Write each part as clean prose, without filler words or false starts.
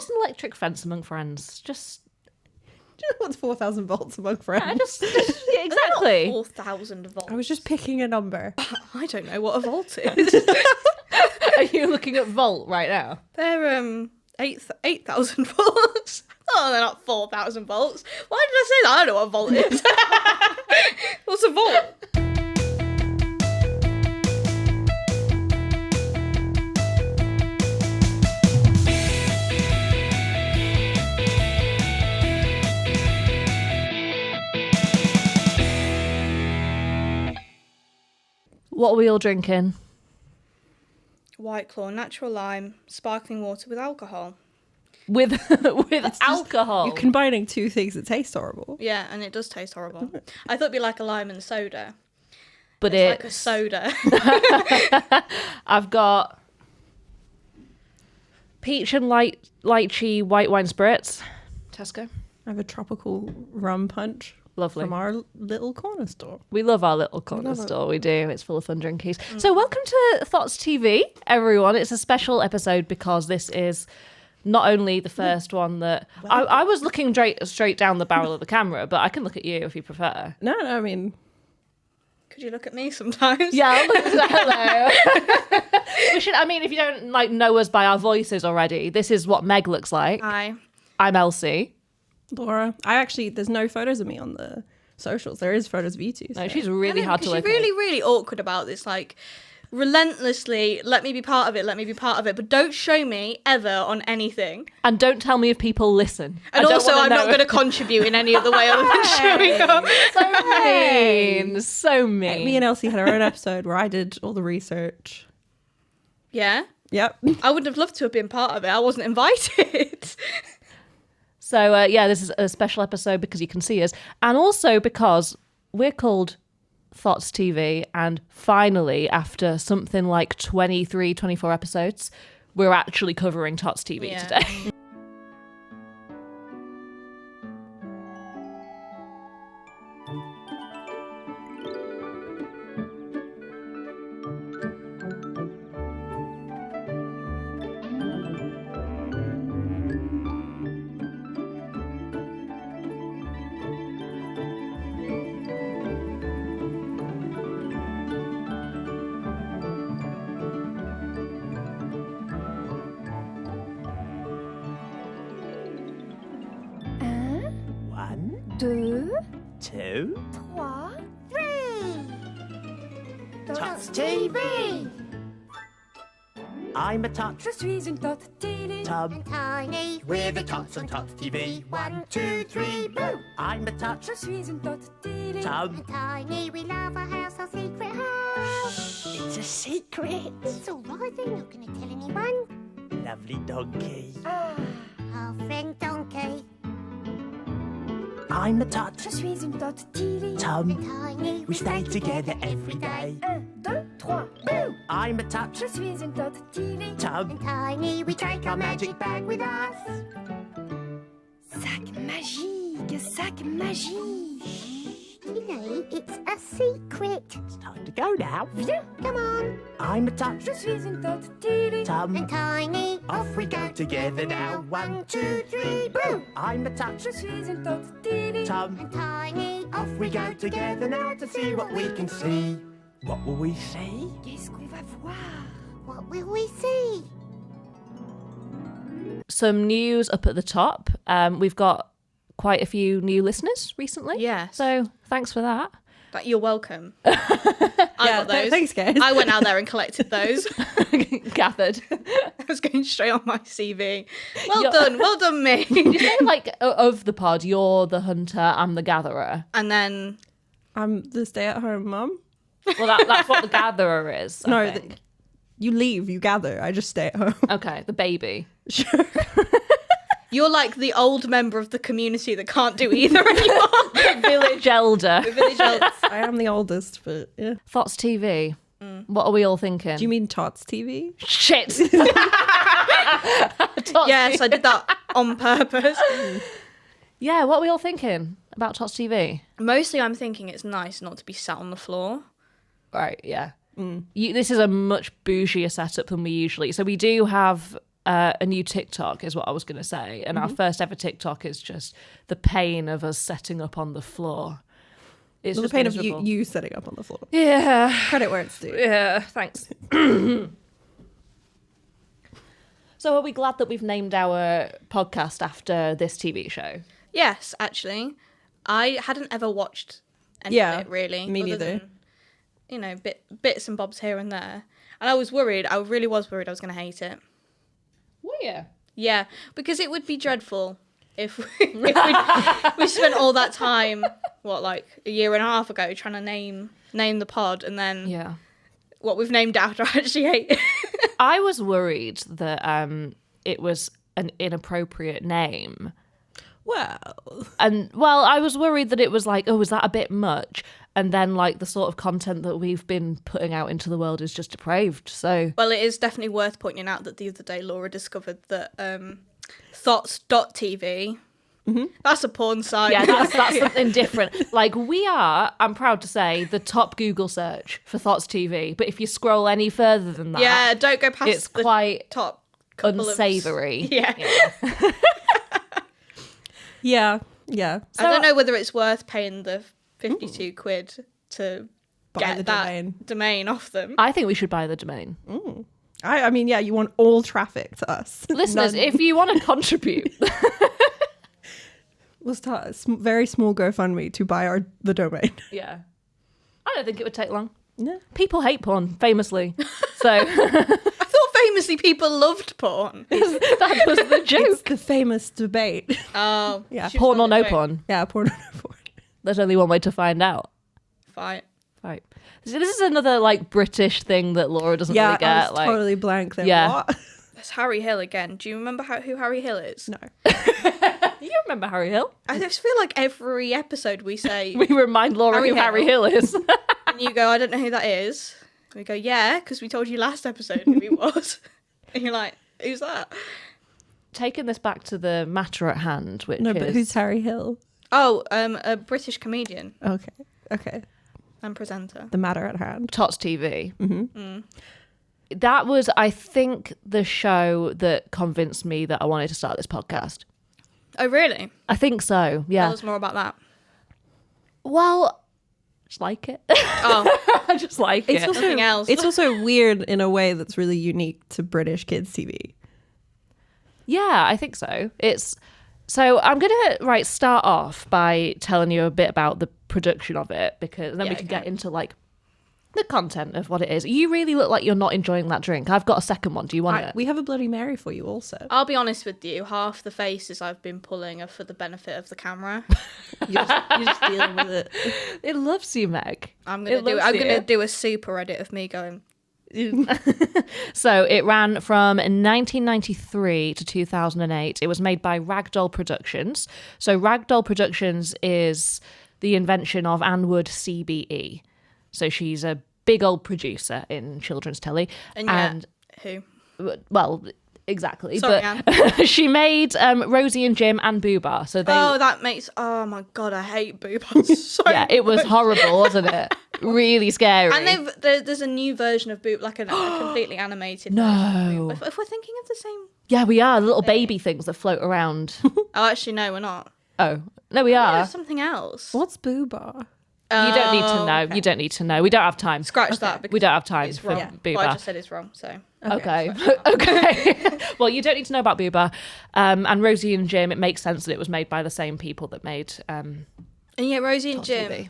What's an electric fence among friends? Just... Do you know what's 4,000 volts among friends? Yeah, exactly. 4,000 volts. I was just picking a number. I don't know what a volt is. Are you looking at volt right now? They're 8,000 volts. Oh, they're not 4,000 volts. Why did I say that? I don't know what a volt is. What's a volt? What are we all drinking? White Claw, natural lime, sparkling water with alcohol. With alcohol. You're combining two things that taste horrible. Yeah, and it does taste horrible. I thought it'd be like a lime and soda. But It's like a soda. I've got peach and lychee white wine spirits. Tesco. I have a tropical rum punch. Lovely. From our little corner store. We love our little corner store. We do. It's full of fun drinkies. So welcome to Thots TV, everyone. It's a special episode because this is not only the first one that... I was looking straight down the barrel of the camera, but I can look at you if you prefer. No, I mean... Could you look at me sometimes? Yeah, I'll look hello. We should. I mean, if you don't know us by our voices already, this is what Meg looks like. Hi. I'm Elsie. Laura. There's no photos of me on the socials. There is photos of you two. No, she's really hard to look look at. She's really awkward about this, like, relentlessly, let me be part of it, but don't show me ever on anything. And don't tell me if people listen. And also, I'm not going to contribute in any other way other than showing up. So mean. So mean. Me and Elsie had our own episode where I did all the research. Yeah? Yep. I would have loved to have been part of it. I wasn't invited. So, this is a special episode because you can see us. And also because we're called Thots TV. And finally, after something like 23, 24 episodes, we're actually covering Tots TV today. Two, Tots TV. I'm a tot. Je suis une Thot TV. Tub. Tiny. We're the Tots on Tots TV. 1, 2, 3, boo. I'm a tot. Je suis une Thot TV. Tub. Tiny, we love our house, our secret house. It's a secret. It's all right, they're not going to tell anyone. Lovely donkey. Our friend Donkey. I'm a tot. Je suis une Thot TV. Tub. Tiny. We stay together every day. 1, 2, 3, boo. I'm a tot. Je suis une Thot TV. Tub. Tiny, we take our magic bag with us. Sac magique, sac magique. Elaine, it's a secret. It's time to go now. Come on. I'm a tot. Je suis une Thot TV. Tub. And Tiny. Off we go together now. 1, 2, 3, boo. I'm a tot. Je suis une Thot TV. Tub. And Tiny. Off we go together now to see what we can see. What will we see? Qu'est-ce qu'on va voir? What will we see? Some news up at the top. We've got quite a few new listeners recently. Yes. So thanks for that. But you're welcome. I got those. Thanks, guys. I went out there and collected those. Gathered. I was going straight on my CV. Well done, me. You say, like, of the pod, you're the hunter, I'm the gatherer. And then I'm the stay-at-home mum. Well, that's what the gatherer is. I think. You leave, you gather. I just stay at home. Okay, the baby. Sure. you're like the old member of the community that can't do either anymore. Village elder. Village elders. I am the oldest, but yeah. Thots TV. What are we all thinking? Do you mean Tots TV? Shit. Yes, I did that on purpose. Yeah, what are we all thinking about Tots TV? Mostly I'm thinking it's nice not to be sat on the floor. Right, yeah. This is a much bougier setup than we usually. So we do have a new TikTok is what I was going to say. And our first ever TikTok is just the pain of us setting up on the floor. It's The just pain of miserable. you setting up on the floor. Yeah. Credit where it's due. Yeah, thanks. So are we glad that we've named our podcast after this TV show? Yes, actually. I hadn't ever watched any of it, really. me other neither. than, you know, bits and bobs here and there. And I was worried. I really was worried I was going to hate it. Were you? Yeah, because it would be dreadful if we spent all that time, like a year and a half ago, trying to name the pod, and then Yeah. what we've named after I actually hate it. I was worried that it was an inappropriate name. Well, And, well, I was worried that it was like, oh, is that a bit much? And then, like, the sort of content that we've been putting out into the world is just depraved. So, Well, it is definitely worth pointing out that the other day Laura discovered that Thots.TV, that's a porn site. yeah, that's something different. Like, we are, I'm proud to say, the top Google search for Thots TV. But if you scroll any further than that, Yeah, don't go past it's the quite top couple unsavoury. Yeah. yeah. I don't know whether it's worth paying the 52 quid to Buy get the that domain off them. I think we should buy the domain. I mean, yeah, you want all traffic to us. Listeners, if you want to contribute, We'll start a very small GoFundMe to buy the domain. yeah, I don't think it would take long. Yeah. People hate porn, famously. So I thought famously people loved porn. that was the It's joke. the famous debate. Oh, Yeah. should Porn or start no the joke. porn? Yeah, porn or no porn. There's only one way to find out. Right. Right. So this is another like British thing that Laura doesn't Yeah, really get. I was like, totally blank there. Yeah. What? That's Harry Hill again. Do you remember who Harry Hill is? No. you remember Harry Hill? I just feel like every episode we say, We remind Laura Harry who Harry Hill is. and you go, I don't know who that is. And we go, yeah, because we told you last episode who he was. And you're like, who's that? Taking this back to the matter at hand, which No, is but who's Harry Hill? Oh, a British comedian Okay. and presenter. The matter at hand. Tots TV. That was, I think, the show that convinced me that I wanted to start this podcast. Oh, really? I think so. Yeah. Tell us more about that. Well, I just like it. Oh, I just like It's it. also Nothing else. It's also weird in a way that's really unique to British kids TV. Yeah, I think so. So I'm gonna start off by telling you a bit about the production of it, because then we can get into like the content of what it is. You really look like you're not enjoying that drink. I've got a second one. Do you want it? We have a Bloody Mary for you also. I'll be honest with you. Half the faces I've been pulling are for the benefit of the camera. You're just dealing with it. It loves you, Meg. I'm It gonna loves you. do a super edit of me going. So it ran from 1993 to 2008. It was made by Ragdoll Productions. So Ragdoll Productions is the invention of Anne Wood CBE. So she's a big old producer in children's telly. And yet, who? Well, exactly. Sorry, but she made Rosie and Jim and Boobar. So they, Oh, that makes. Oh my god, I hate Boob. So yeah, it was horrible, wasn't it? Really scary. And there's a new version of Boob, like a completely animated. No. version of Boob. If we're thinking of the same. Yeah, we are. Little baby things that float around. Oh, actually, no, we're not. Oh, no, we are. There's something else. What's Boobar? You don't need to know. okay. You don't need to know. We don't have time. Scratch that. Because We don't have time it's for wrong. Boobar. What I just said is wrong. So. Okay. Okay. Well, you don't need to know about Boobar. And Rosie and Jim, it makes sense that it was made by the same people that made And yeah, Rosie and Tots Jim. TV.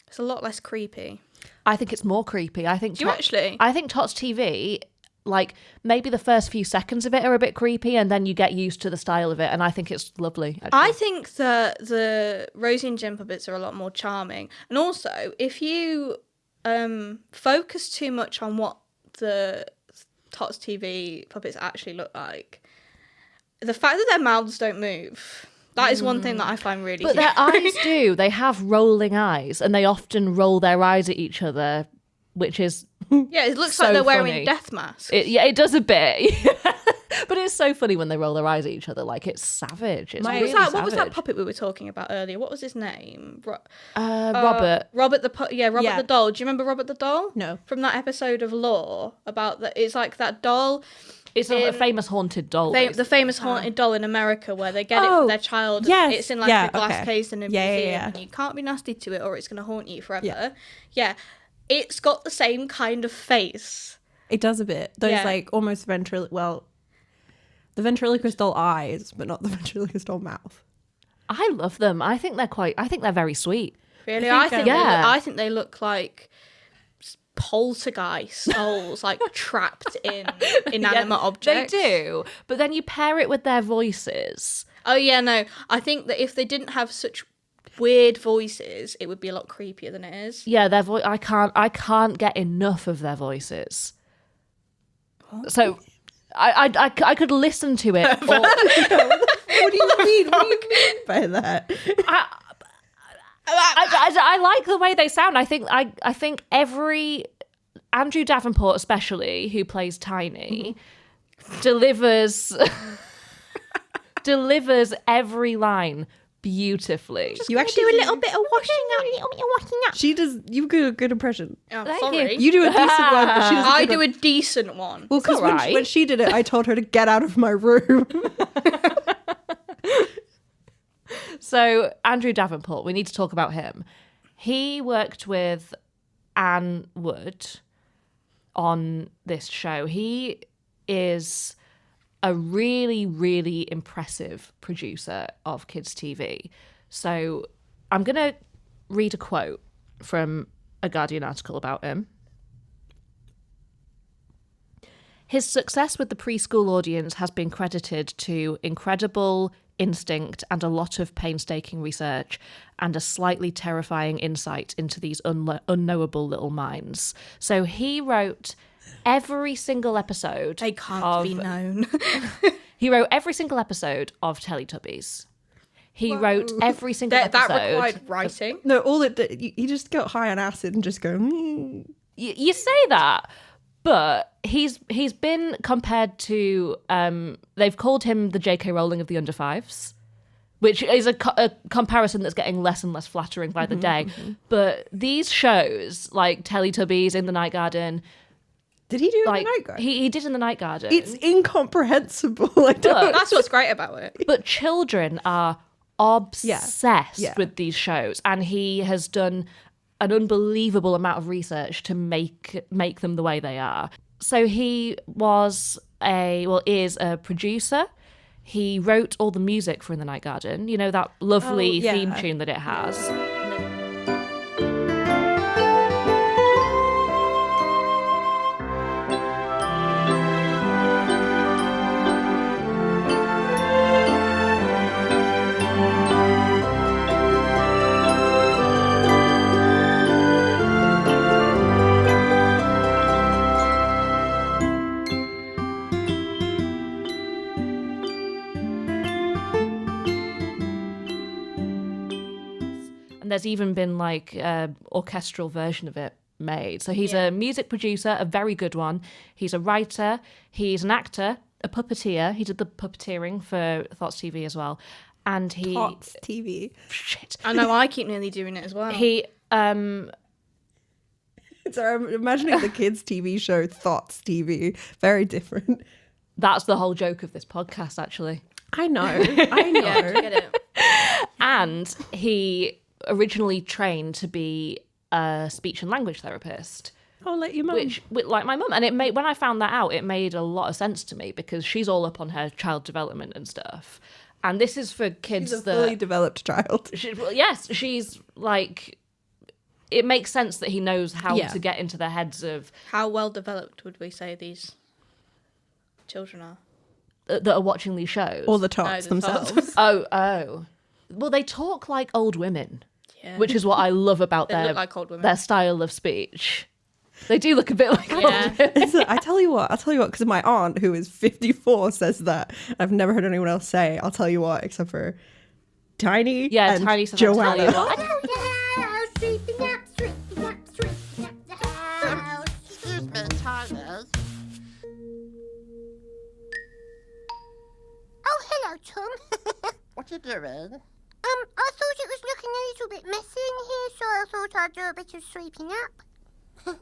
It's a lot less creepy. I think it's more creepy. I think Do you actually? I think Tots TV, like maybe the first few seconds of it are a bit creepy, and then you get used to the style of it, and I think it's lovely. Actually. I think that the Rosie and Jim puppets are a lot more charming. And also, if you focus too much on what the Tots TV puppets actually look like, the fact that their mouths don't move, that is one thing that I find really But their scary. eyes do. They have rolling eyes, and they often roll their eyes at each other, which is Yeah, it looks so like they're wearing funny. death masks. it does a bit. But it's so funny when they roll their eyes at each other. Like, it's savage. It's really What was that savage. puppet we were talking about earlier? What was his name? Robert. Robert Robert Yeah. the doll. Do you remember Robert the doll? No. From that episode of Law about that, it's like that doll. It's a famous haunted doll. The famous haunted doll in America where they get it for their child. yes. It's in like Yeah, a glass okay. case in a Yeah, museum, yeah. and you can't be nasty to it or it's going to haunt you forever. Yeah. It's got the same kind of face. It does a bit. Those Yeah. like almost the ventriloquist doll eyes, but not the ventriloquist doll mouth. I love them. I think they're very sweet. Really, I think, I think they look like poltergeist souls, like trapped in inanimate objects. They do. But then you pair it with their voices. Oh yeah, no. I think that if they didn't have such weird voices, it would be a lot creepier than it is. Yeah, their voice. I can't get enough of their voices. So, I could listen to it. Or, What do you mean? What do you mean by that? I like the way they sound. I think every Andrew Davenport, especially who plays Tiny, delivers every line beautifully. You actually do a little bit of washing up. She does. You do a good impression. Oh, Thank sorry. You do a decent one, but she does. I do a decent one. Well, because It's all right. when she did it, I told her to get out of my room. So Andrew Davenport, we need to talk about him. He worked with Anne Wood on this show. He is a really, really impressive producer of kids' TV. So I'm going to read a quote from a Guardian article about him. His success with the preschool audience has been credited to incredible instinct and a lot of painstaking research and a slightly terrifying insight into these unknowable little minds. So he wrote every single episode. They can't be known. He wrote every single episode of Teletubbies. He wrote every single that episode. required writing. No, all it did, you just go high on acid and just go. You say that, but he's been compared to. They've called him the J.K. Rowling of the under fives, which is a comparison that's getting less and less flattering by the day. But these shows like Teletubbies, In the Night Garden. Did he do it Like in the night garden? he did In the Night Garden. It's incomprehensible. I don't. That's what's great about it. But children are obsessed Yeah. with these shows, and he has done an unbelievable amount of research to make them the way they are. So he is a producer. He wrote all the music for In the Night Garden. You know, that lovely theme tune that it has. And there's even been like an orchestral version of it made. So he's a music producer, a very good one. He's a writer. He's an actor, a puppeteer. He did the puppeteering for Thots TV as well. And he... Tots TV. Shit. I know, I keep nearly doing it as well. He... So I'm imagining the kids' TV show Thots TV. Very different. That's the whole joke of this podcast, actually. I know. I know. Yeah, do you get it? And he originally trained to be a speech and language therapist. I'll let you mum. Which, like my mum, and it made, when I found that out, it made a lot of sense to me because she's all up on her child development and stuff. And this is for kids She's a that... fully developed child. Yes, she's like... It makes sense that he knows how Yeah. to get into the heads of... How well developed would we say these children are? that are watching these shows. Or the tots the themselves. Tots. Oh. Well, they talk like old women, Yeah. which is what I love about They their, look like old women. their style of speech. They do look a bit like old Yeah. women. So, I'll tell you what, because my aunt, who is 54, says that. I've never heard anyone else say, I'll tell you what, except for Tiny Yeah, and Tiny says, "I'll tell you Joanna. what." Sweeping up the house. Excuse me, Tiny. Oh, hello, Tom. What you doing? I thought it was looking a little bit messy in here, so I thought I'd do a bit of sweeping up.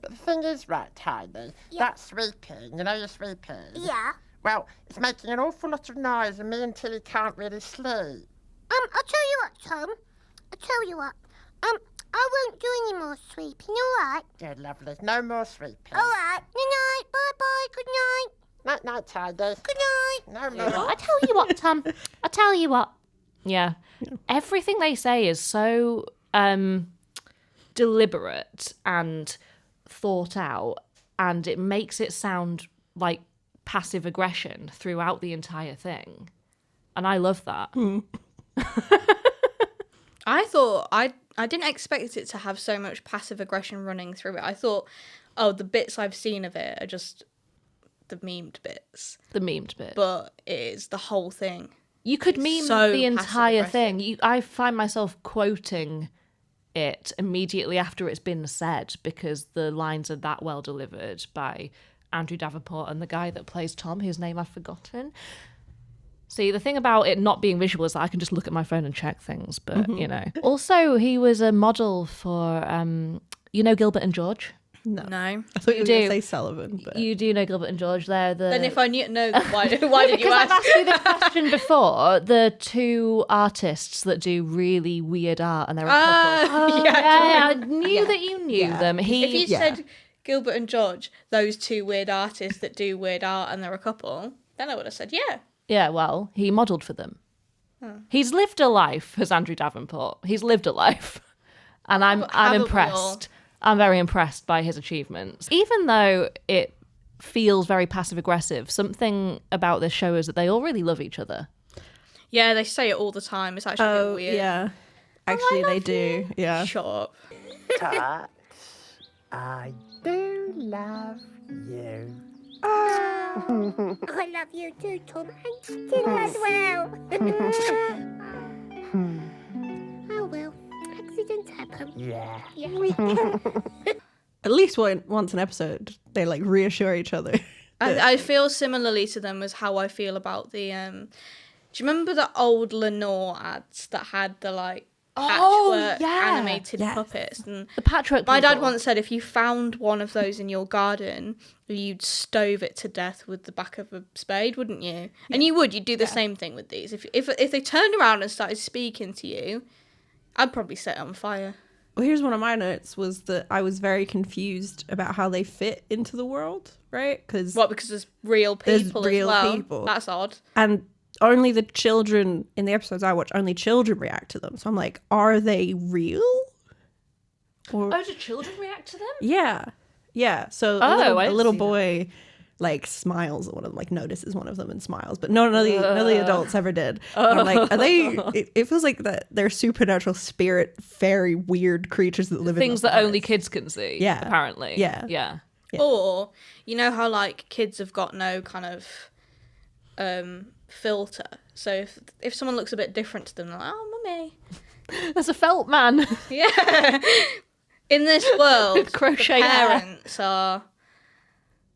But the thing is, right, Tiny, that sweeping, you know you're sweeping? Yeah. Well, it's making an awful lot of noise and me and Tilly can't really sleep. I'll tell you what, Tom. I'll tell you what. I won't do any more sweeping, alright? Good, lovely. No more sweeping. Alright. Good night. Bye-bye. Good night. Night-night, Tiny. Good night. No more. I tell you what, Tom. I tell you what. Yeah. Everything they say is so deliberate and thought out, and it makes it sound like passive aggression throughout the entire thing. And I love that. I thought I didn't expect it to have so much passive aggression running through it. I thought, oh, the bits I've seen of it are just the memed bits. The memed bit. But it is the whole thing. You could meme so the entire passive-aggressive. thing. I find myself quoting it immediately after it's been said because the lines are that well delivered by Andrew Davenport and the guy that plays Tom, whose name I've forgotten. See, the thing about it not being visual is that I can just look at my phone and check things, but, you know. Also, he was a model for, Gilbert and George? No. No. I thought you were going do. to say Sullivan, but You do know Gilbert and George. They're the... Then if I knew, no, why did you Because I've ask? asked you this question before. The two artists that do really weird art, and they're a couple. yeah. I knew that you knew them. If you Yeah. said Gilbert and George, those two weird artists that do weird art and they're a couple, then I would have said, yeah. Yeah, well, he modelled for them. He's lived a life as Andrew Davenport. He's lived a life. And I'm Haven't we impressed. all? I'm very impressed by his achievements. Even though it feels very passive-aggressive, something about this show is that they all really love each other. Yeah, they say it all the time. It's actually a bit weird. yeah. Actually, they do. Yeah. Shut up. Tots, I do love you. I love you too, Tom. And still as well. Oh well, accidents happen. Yeah. At least once an episode, they like reassure each other. I feel similarly to them as how I feel about the. Do you remember the old Lenore ads that had the like patchwork animated Yes. puppets? And The patchwork my dad people. once said if you found one of those in your garden, you'd stove it to death with the back of a spade, wouldn't you? And you'd do the same thing with these. If they turned around and started speaking to you, I'd probably set it on fire. Well, here's one of my notes was that I was very confused about how they fit into the world, right? Because Because there's real There's people real as well. people. That's odd. and only the children in the episodes I watch, only children react to them. So I'm like, are they real? Or Oh, do children react to them? yeah. So Oh, a I little see boy like smiles at one of them, like notices one of them and smiles, but none of the adults ever did. And I'm like, are they? It feels like that they're supernatural spirit, fairy, weird creatures that live in Things the that only forest. kids can see, Yeah. apparently. Yeah. Yeah. Or you know how like kids have got no kind of filter. So if someone looks a bit different to them, they're like, "Oh, mummy." There's a felt man. Yeah. In this world, With crochet the hair. parents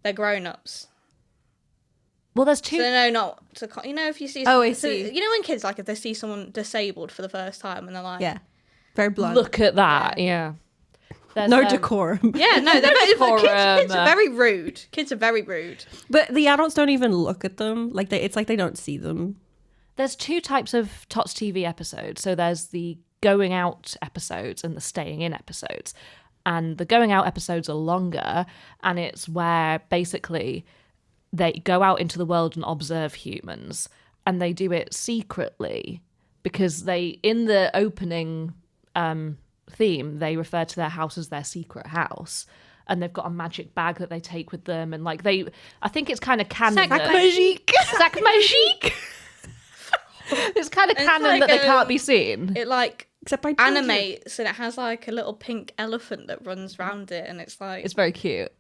they're grown-ups. Well, there's So two. they know not to. If you see. Oh, I so, see. when kids if they see someone disabled for the first time and they're like, Yeah, very blunt. Look at that. Yeah. There's, no decorum. yeah, no, they're very, Decorum. kids are very rude. Kids are very rude. But the adults don't even look at them. Like it's like they don't see them. There's two types of TOTS TV episodes. So there's the going out episodes and the staying in episodes. And the going out episodes are longer, and it's where basically they go out into the world and observe humans, and they do it secretly because in the opening theme, they refer to their house as their secret house. And they've got a magic bag that they take with them, and I think it's kind of canon. Sac that- magique. Sac magique. It's kind of It's canon like that they a- can't be seen. It like Except by children. animates, and it has like a little pink elephant that runs around it, and it's like It's very cute.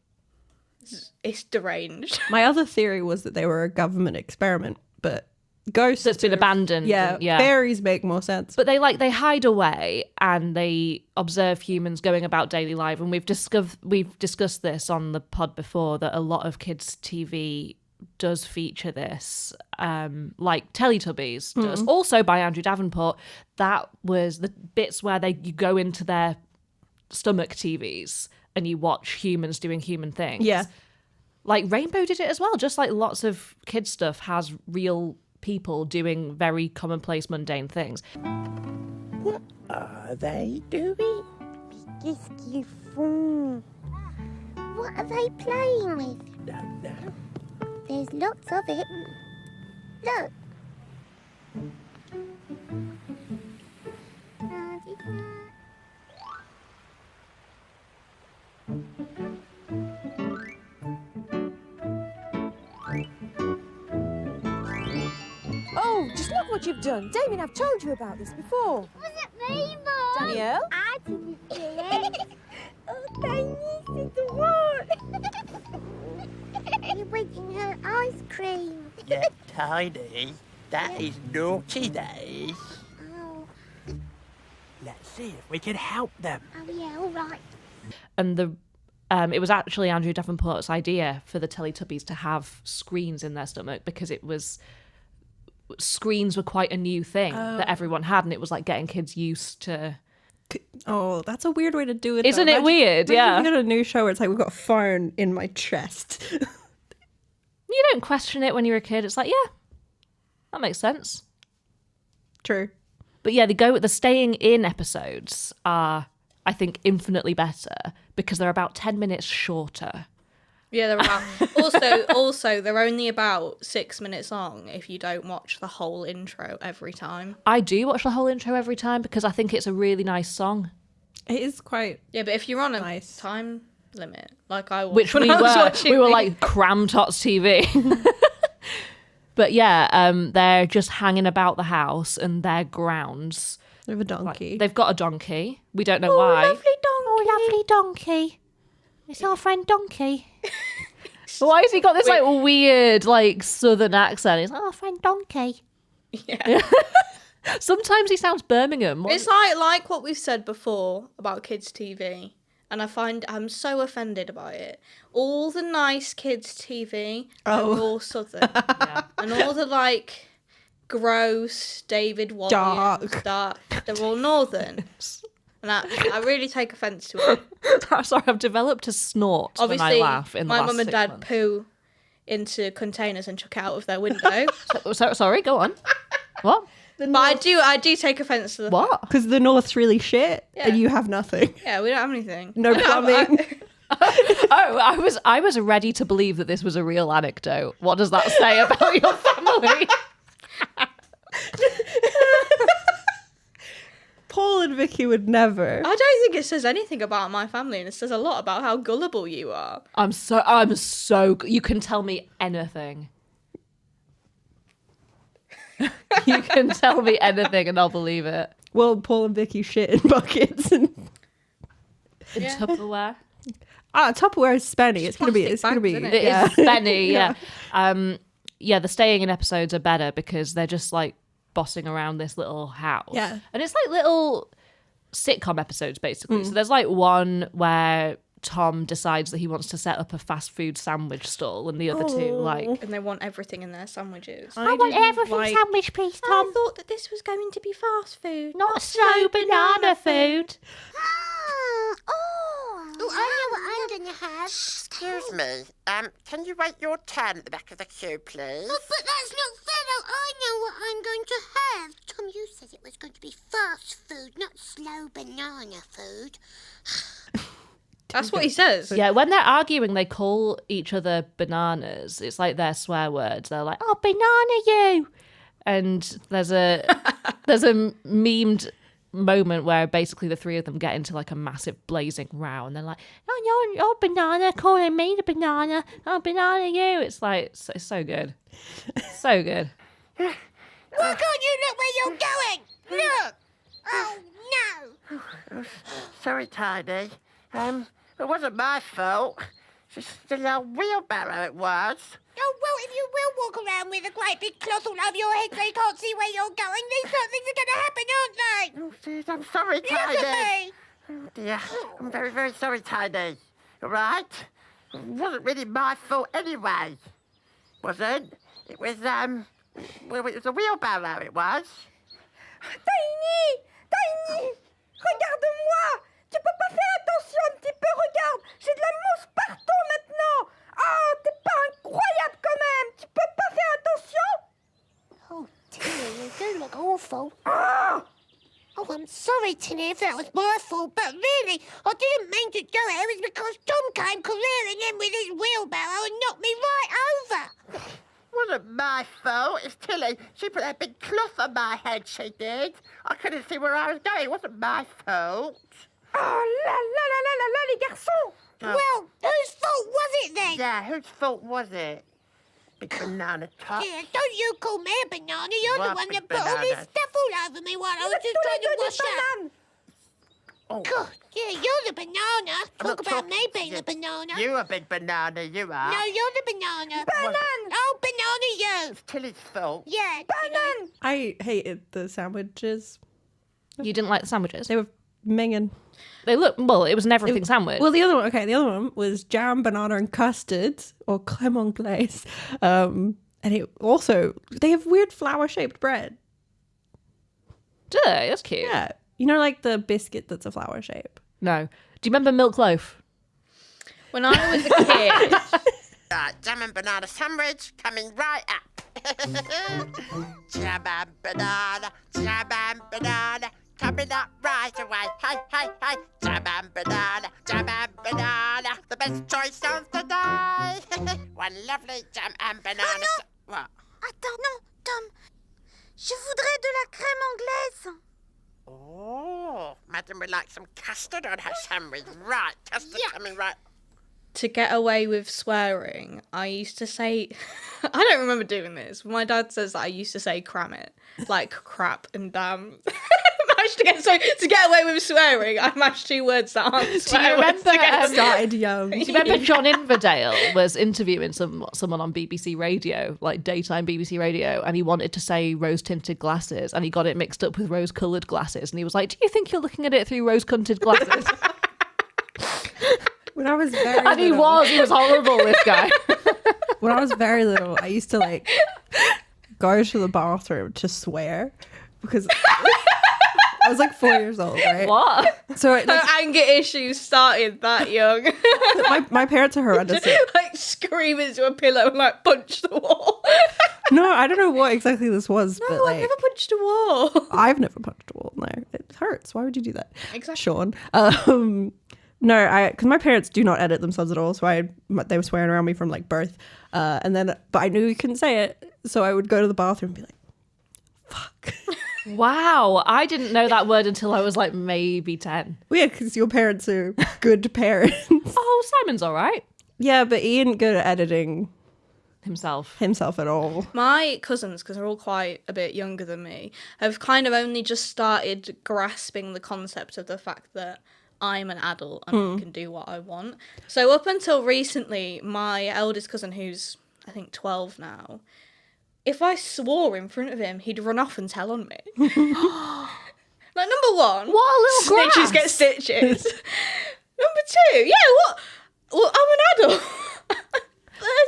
it's deranged. My other theory was that they were a government experiment, but ghosts That's been abandoned. Yeah, Yeah. fairies make more sense. But they hide away and they observe humans going about daily life. And we've discussed this on the pod before, that a lot of kids' TV does feature this, like Teletubbies does. Also by Andrew Davenport. That was the bits where you go into their stomach TVs and you watch humans doing human things. Yeah. Like Rainbow did it as well. Just like lots of kids stuff has real people doing very commonplace, mundane things. What are they doing? Qu'est-ce qu'ils font? What are they playing with? Don't know. There's lots of it. Look. Oh, just look what you've done. Damien, I've told you about this before. Was it me, Mum? Danielle? I didn't do it. Oh, Danielle, it's the one. You're breaking her ice cream. Get tidy. That is naughty days. Oh, Let's see if we can help them. oh yeah, all right. And it was actually Andrew Davenport's idea for the Teletubbies to have screens in their stomach because screens were quite a new thing that everyone had, and it was like getting kids used to. Oh, that's a weird way to do it. Isn't it weird? Yeah. We got a new show where it's like we've got a phone in my chest. You don't question it when you're a kid. It's like, yeah, that makes sense. True. But yeah, the staying in episodes are, I think, infinitely better because they're about 10 minutes shorter. Yeah, they're about. also, they're only about 6 minutes long if you don't watch the whole intro every time. I do watch the whole intro every time because I think it's a really nice song. It is quite. Yeah, but if you're on a Nice. time limit, like I was, Which when we I was were. watching We were these- like cram Tots TV. But yeah, they're just hanging about the house and their grounds. They have a donkey. They've got a donkey. We don't know why. Lovely donkey. It's our friend Donkey. Why has he got this like weird like southern accent? He's like, Our friend Donkey. Yeah. sometimes he sounds Birmingham. It's like what we've said before about kids' TV, and I'm so offended by it. All the nice kids' TV are all southern, and all the like gross David Walliams dark, they're all northern, and I really take offence to it. Sorry, I've developed a snort Obviously, when I laugh. In the my last mum and 6 dad months. poo into containers and chuck it out of their window. Sorry, go on. What? But I do take offence to the What? Because the North's really shit and you have nothing. Yeah, we don't have anything. No plumbing. Oh, I was ready to believe that this was a real anecdote. What does that say about your family? Paul and Vicky would never. I don't think it says anything about my family, and it says a lot about how gullible you are. I'm so. You can tell me anything. You can tell me anything, and I'll believe it. Well, Paul and Vicky shit in buckets and In Tupperware. Tupperware is spenny. It's gonna be. plastic It's gonna be. bags, isn't It Yeah. is Benny, yeah. Yeah, the staying in episodes are better because they're just like bossing around this little house. Yeah. And it's like little sitcom episodes basically. So there's like one where Tom decides that he wants to set up a fast food sandwich stall and the other two like And they want everything in their sandwiches. I want everything sandwich, please, Tom. I thought that this was going to be fast food. Not slow banana food. Oh, I know what I'm going to have. Excuse me. Can you wait your turn at the back of the queue, please? Oh, but that's not fair. I know what I'm going to have. Tom, you said it was going to be fast food, not slow banana food. That's what he says. Yeah, when they're arguing, they call each other bananas. It's like their swear words. They're like, "Oh, banana you!" And there's a memed moment where basically the three of them get into like a massive blazing row, and they're like, "Oh, you're banana calling me the banana. Oh, banana you!" It's like it's so good, so good. Why can't you look where you're going? Look! Oh, no! Sorry, Tiny. It wasn't my fault. It's just a little wheelbarrow it was. Oh, well, if you will walk around with a great big cloth all over your head so you can't see where you're going, these sort of things are going to happen, aren't they? Oh, dear, I'm sorry, Look Tiny. at me! Oh, dear. I'm very, very sorry, Tiny. All right? It wasn't really my fault anyway. Wasn't? It was, well, it was a wheelbarrow, it was. Tiny! Tiny! Regarde-moi! tu peux pas faire attention un petit peu, regarde, j'ai de la mousse partout maintenant. Oh, t'es pas incroyable quand même, tu peux pas faire attention. Oh, Tilly, you do look awful. Oh, I'm sorry, Tilly, if that was my fault, but really, I didn't mean to do it. It was because Tom came careering in with his wheelbarrow and knocked me right over. Wasn't my fault. It's Tilly. She put that big cloth on my head, she did. I couldn't see where I was going. It wasn't my fault. Oh là là là là là là, les garçons. Well, whose fault was it then? Yeah, whose fault was it? Big banana top. Yeah, don't you call me a banana. You're the What one big that put all this banana? stuff all over me while I was just trying to wash up. Oh, God, yeah, you're the banana. I'm not Talk about talking me to being you. the banana. You a big banana, you are. No, you're the banana. Banan! Oh, banana you. Tilly's fault. Yeah. Banan. I hated the sandwiches. You didn't like the sandwiches? They were minging. They look, well, it was an everything sandwich. Well, the other one was jam, banana, and custard, or crème anglaise. And they have weird flower-shaped bread. do they? That's cute. Yeah. You know, like the biscuit that's a flower shape. No. Do you remember milk loaf? When I was a kid, Jam and banana sandwich coming right up. Jam and banana, coming up right away. Hey, hey, hey. Jam and banana, the best choice of the day. One lovely jam and banana. What? Attends, non, Tom. Je voudrais de la crème anglaise. Oh, Madam would like some custard on her sandwich. Right, custard coming right. to get away with swearing, I used to say, I don't remember doing this, but my dad says that I used to say cram it, like crap and damn. To get away with swearing, I mashed two words that aren't swear words together. Started young. Do you remember John Inverdale was interviewing someone on BBC Radio, like daytime BBC Radio, and he wanted to say rose-tinted glasses, and he got it mixed up with rose-coloured glasses, and he was like, "Do you think you're looking at it through rose-tinted glasses?" When I was very And he little, was horrible, this guy. when I was very little, I used to like go to the bathroom to swear because I was like 4 years old, right? What? So like, Her anger issues started that young. my parents are horrendous. Like scream into a pillow and like punch the wall. No, I don't know what exactly this was, but No, like I've never punched a wall. I've never punched a wall. No, it hurts. Why would you do that? Exactly. Sean. No, because my parents do not edit themselves at all, so they were swearing around me from like birth, but I knew you couldn't say it, so I would go to the bathroom and be like, "Fuck." Wow, I didn't know that word until I was like maybe 10. Well, yeah, because your parents are good parents. Oh, Simon's all right. Yeah, but he ain't good at editing Himself. himself at all. My cousins, because they're all quite a bit younger than me, have kind of only just started grasping the concept of the fact that I'm an adult and I can do what I want. So up until recently, my eldest cousin, who's I think 12 now, if I swore in front of him, he'd run off and tell on me. Like, number one, What a little snitches grass. get stitches. Number two, yeah, what? Well, I'm an adult.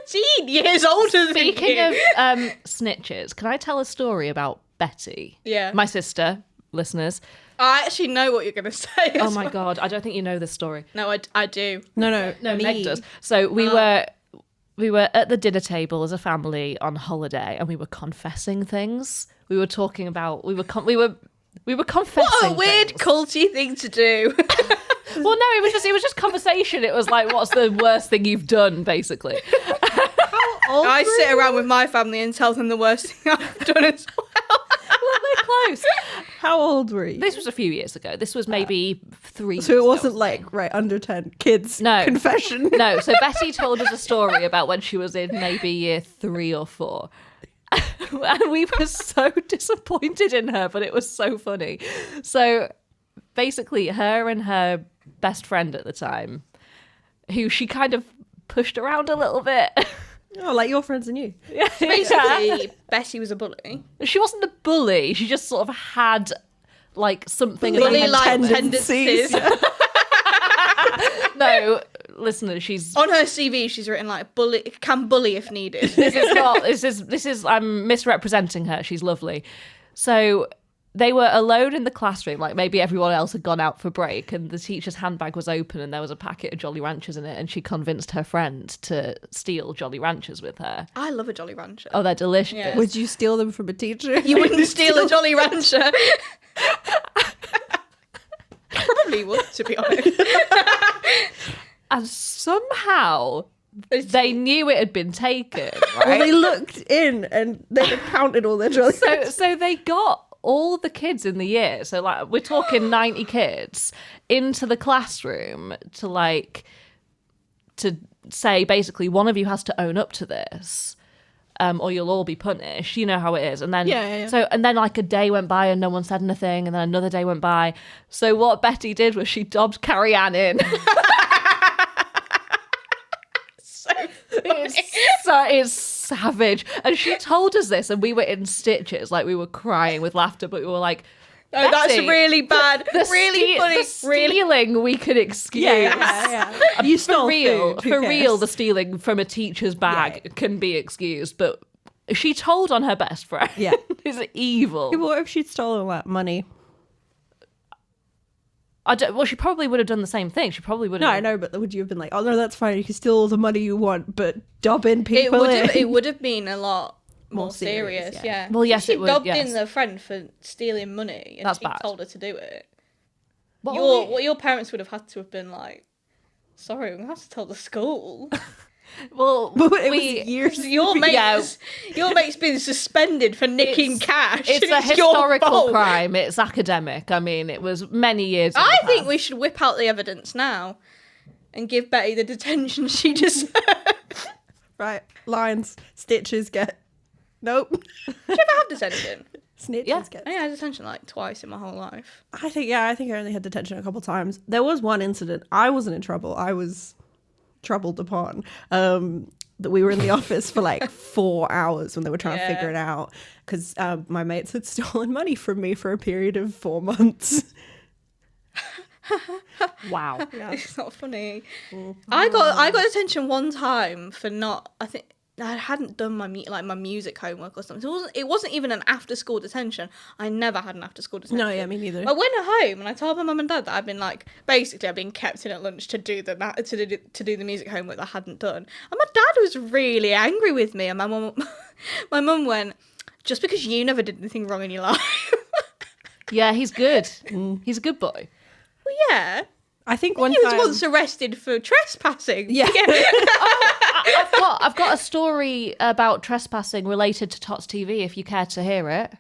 13 years older than Speaking you. of snitches, can I tell a story about Betty? Yeah. My sister, listeners. I actually know what you're going to say. Oh as my well. God, I don't think you know this story. No, I do. No, No, me. Meg does. So we were at the dinner table as a family on holiday, and we were confessing things. We were talking about we were confessing. What a weird, things. culty thing to do. Well, no, it was just conversation. It was like, what's the worst thing you've done, basically. I sit around with my family and tell them the worst thing I've done as well. Well, we're close. How old were you? This was a few years ago. This was maybe 3 So years it ago. wasn't like, right, under 10 kids. No. Confession. No, so Betty told us a story about when she was in maybe year 3 or 4. And we were so disappointed in her, but it was so funny. So basically, her and her best friend at the time, who she kind of pushed around a little bit. Oh, like your friends and you. Yeah. Basically, Betty was a bully. She wasn't a bully. She just sort of had like something in her Bully-like tendencies. tendencies. No, listeners, she's On her CV, she's written like bully, can bully if needed. this is I'm misrepresenting her. She's lovely. So they were alone in the classroom, like maybe everyone else had gone out for break, and the teacher's handbag was open and there was a packet of Jolly Ranchers in it, and she convinced her friend to steal Jolly Ranchers with her. I love a Jolly Rancher. Oh, they're delicious. Yeah. Would you steal them from a teacher? You wouldn't steal a Jolly Rancher. Probably would, to be honest. And somehow they knew it had been taken, Well, right? they looked in and they had counted all their Jolly So they got all the kids in the year, so like we're talking 90 kids, into the classroom to say basically one of you has to own up to this, or you'll all be punished. You know how it is. And then and then like a day went by and no one said anything, and then another day went by. So what Betty did was she dobbed Carrie Ann in. It's savage. And she told us this and we were in stitches, like we were crying with laughter, but we were like, Oh, that's Betty, really bad. Really funny. The stealing we could excuse. You stole For food. Who real, cares? the stealing from a teacher's bag can be excused, but she told on her best friend. Yeah. Is evil. Yeah, but what if she'd stolen that money? Well, she probably would have done the same thing. She probably would No, have. I know, but would you have been like, oh no, that's fine, you can steal all the money you want, but dob in people It would have been a lot more serious, serious, yeah. Well, yes, she it would, dobbed yes. in the friend for stealing money, and That's she bad. told her to do it. What Your parents would have had to have been like, sorry, we have to tell the school. Well, But it was years. Your mate's been suspended for nicking cash. It's and a your historical fault. crime. It's academic. I mean, it was many years. in I the think past. we should whip out the evidence now and give Betty the detention she deserves. Right, lines, stitches get. Nope. Did you ever have detention? Snitches Yeah. get. I think I had detention like twice in my whole life. I think I only had detention a couple times. There was one incident. I wasn't in trouble. I was troubled upon. That we were in the office for like 4 hours when they were trying to figure it out because my mates had stolen money from me for a period of 4 months. Wow. It's not funny. I got detention one time for not. I think I hadn't done my my music homework or something. It wasn't even an after school detention. I never had an after school detention. No, yeah, me neither. I went home and I told my mum and dad that I'd been I've been kept in at lunch to do the music homework that I hadn't done. And my dad was really angry with me, and my mum went, just because you never did anything wrong in your life. Yeah, he's good. He's a good boy. Well, yeah. I think one He was time. once arrested for trespassing. Yeah. I've got a story about trespassing related to Tots TV, if you care to hear it.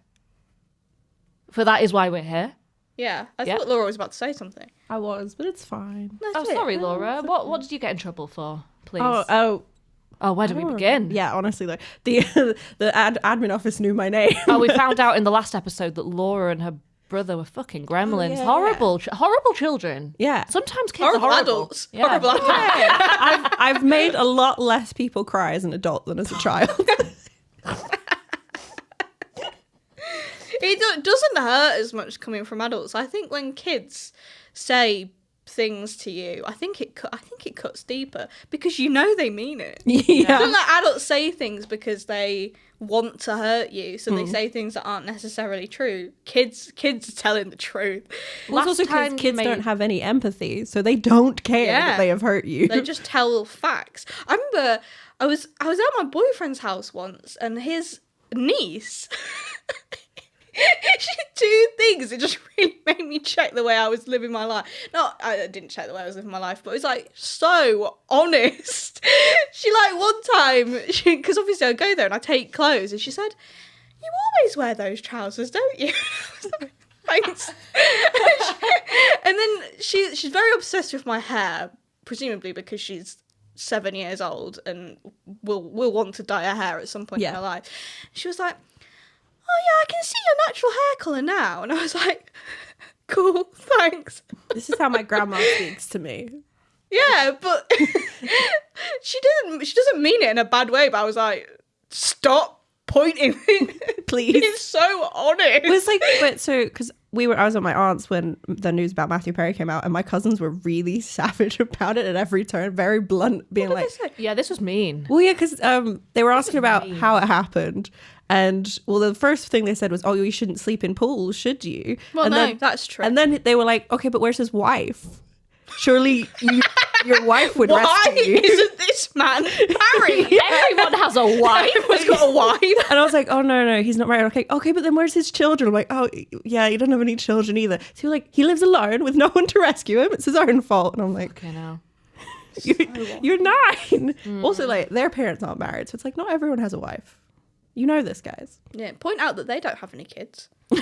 For that is why we're here. Yeah. I Yeah. thought Laura was about to say something. I was, but it's fine. Oh, sorry, Laura. What did you get in trouble for, please? Oh, Where do we begin? yeah. Honestly, though, the admin office knew my name. Oh, we found out in the last episode that Laura and her brother were fucking gremlins. yeah. Horrible, horrible children. Yeah. Sometimes kids Horrible are horrible. adults. Yeah. Horrible adults. I've made a lot less people cry as an adult than as a child. It doesn't hurt as much coming from adults. I think when kids say things to you, I think it cuts deeper because you know they mean it. Yeah. Don't let adults say things because they want to hurt you, so they say things that aren't necessarily true. Kids are telling the truth. Well, it's also because kids don't have any empathy, so they don't care that they have hurt you. They just tell facts. I remember I was at my boyfriend's house once, and his niece. She did two things. It just really made me check the way I was living my life. No, I didn't check the way I was living my life, but it was like so honest. She one time, because obviously I go there and I take clothes, and she said, "You always wear those trousers, don't you?" I was like, thanks. And then she's very obsessed with my hair, presumably because she's 7 years old and will want to dye her hair at some point in her life. She was like, "Oh yeah, I can see your natural hair colour now." And I was like, "Cool, thanks." This is how my grandma speaks to me. Yeah, but she doesn't mean it in a bad way, but I was like, "Stop pointing." Please. It's so honest. It was like, because I was at my aunt's when the news about Matthew Perry came out, and my cousins were really savage about it at every turn, very blunt, being like, Yeah, this was mean. well, yeah, because they were asking about how it happened, And well, the first thing they said was, "Oh, you shouldn't sleep in pools, should you?" Well, and no, then, that's true. And then they were like, "Okay, but where's his wife? Surely your wife would Why rescue you." isn't this man married? Everyone has a wife. Everyone's got a wife. And I was like, "Oh no, he's not married." Okay, but then where's his children? I'm like, "Oh yeah, he doesn't have any children either." So you're like, he lives alone with no one to rescue him. It's his own fault. And I'm like, Okay, now. you're 9. Also, like, their parents aren't married, so it's like not everyone has a wife. You know this, guys. Yeah, point out that they don't have any kids. Where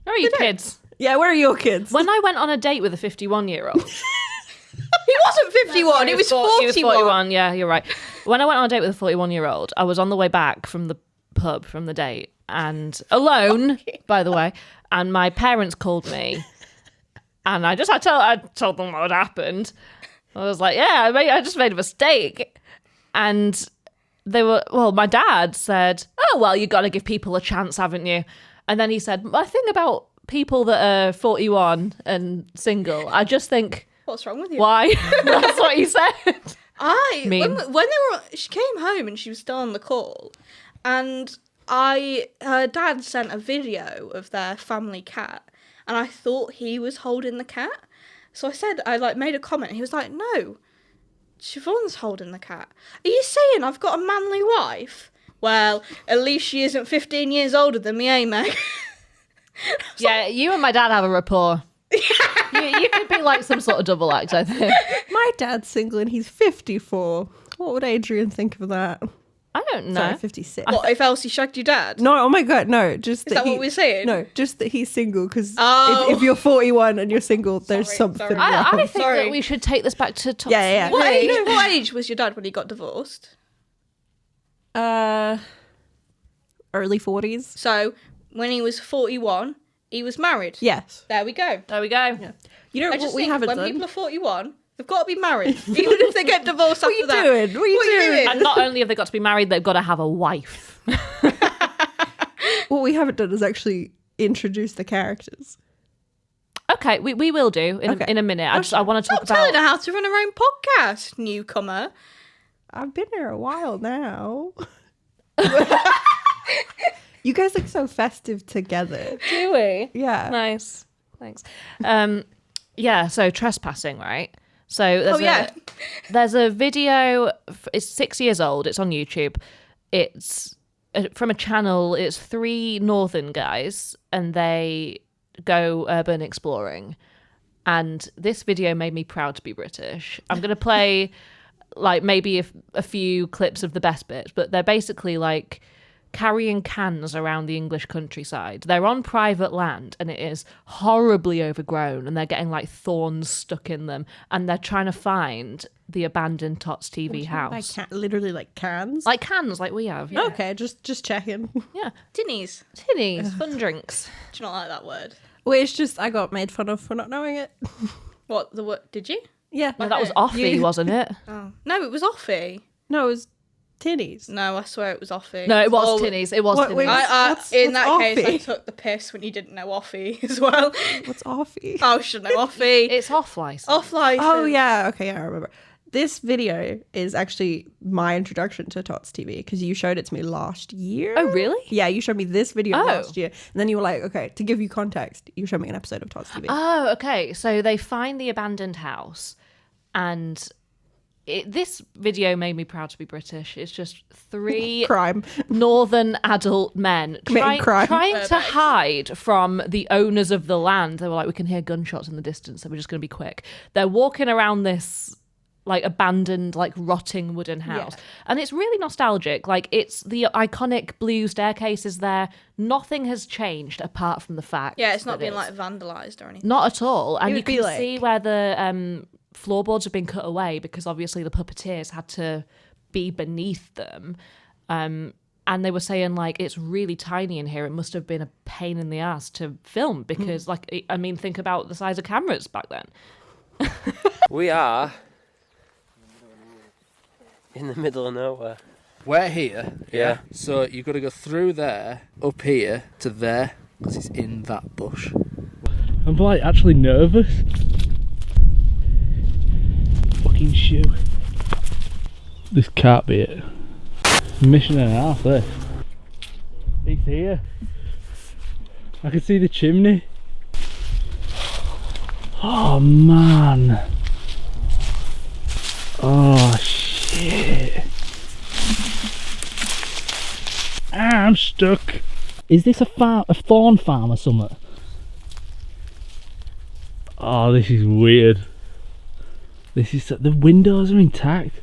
are you kids? Yeah, where are your kids? When I went on a date with a 51-year-old. He wasn't 51, he was 41. He was 41, yeah, you're right. When I went on a date with a 41-year-old, I was on the way back from the pub from the date, and alone, by the way, and my parents called me, and I told them what had happened. I was like, yeah, I just made a mistake. And my dad said, "Oh, well, you got to give people a chance, haven't you?" And then he said, "My thing about people that are 41 and single, I just think, What's wrong with you? why?" That's what he said. When Mean. she came home and she was still on the call, and her dad sent a video of their family cat, and I thought he was holding the cat. So I made a comment, and he was like, "No, Siobhan's holding the cat. Are you saying I've got a manly wife? Well, at least she isn't 15 years older than me, eh, Meg?" Yeah, you and my dad have a rapport. You could be like some sort of double act, I think. My dad's single and he's 54. What would Adrian think of that? I don't know. Sorry, 56. What, if Elsie shagged your dad? No, oh my god, no. Just Is that what we're saying? No, just that he's single, because Oh. if you're 41 and you're single, there's Sorry, something sorry. wrong. I think Sorry. that we should take this back to Thots. Yeah. What age was your dad when he got divorced? Early 40s. So, when he was 41, he was married. Yes. There we go. There we go. You know I what just we think haven't when done? people are 41, they've got to be married. Even if they get divorced What are after you that. doing? What are you doing? And not only have they got to be married, they've got to have a wife. What we haven't done is actually introduce the characters. Okay, we will do in a minute. I want to talk Stop telling about. her how to run her own podcast, newcomer. I've been here a while now. You guys look so festive together. Do we? Yeah. Nice. Thanks. Yeah. So trespassing, right? So there's a video. It's 6 years old. It's on YouTube. It's from a channel. It's 3 northern guys, and they go urban exploring. And this video made me proud to be British. I'm gonna play like maybe a few clips of the best bits, but they're basically like carrying cans around the English countryside. They're on private land and it is horribly overgrown, and they're getting like thorns stuck in them, and they're trying to find the abandoned Tots TV house. Literally like cans. Like cans like we have. Yeah. Okay, just checking. Yeah. Tinnies. Tinnies, fun drinks. Do you not like that word? Well, it's just I got made fun of for not knowing it. What, the word? Did you? Yeah. No, that was Offie, wasn't it? Oh. No, it was Offie. No, it was tinnies. No, I swear it was Offie. No, it was Oh, tinnies. It was What- tinnies. wait, in what's that case, I Offie? took the piss when you didn't know Offie as well. What's offie? I should know Offie. It's off license. Off license. Oh yeah, okay, I remember. This video is actually my introduction to Tots TV because you showed it to me last year. Oh, really? Yeah, you showed me this video Oh. last year, and then you were like, okay, to give you context, you showed me an episode of Tots TV. Oh, okay. So they find the abandoned house, and this video made me proud to be British. It's just 3 Crime. northern adult men Committing crime. trying to hide from the owners of the land. They were like, we can hear gunshots in the distance, so we're just going to be quick. They're walking around this like abandoned, like rotting wooden house, and it's really nostalgic. Like, it's the iconic blue staircase is there. Nothing has changed apart from the fact Yeah, it's not that being like vandalised or anything. not at all. And It you would be can like- see where the floorboards have been cut away because obviously the puppeteers had to be beneath them. And they were saying like it's really tiny in here. It must have been a pain in the ass to film because like I mean, think about the size of cameras back then. We are in the middle of nowhere. We're here. Yeah. So you've got to go through there, up here to there, because it's in that bush. I'm like actually nervous. Fucking shoe. This can't be it. mission and a half, this. He's here. I can see the chimney. Oh man. Oh shit. Ah, I'm stuck. Is this a thorn farm or something? Oh, this is weird. This is, the windows are intact.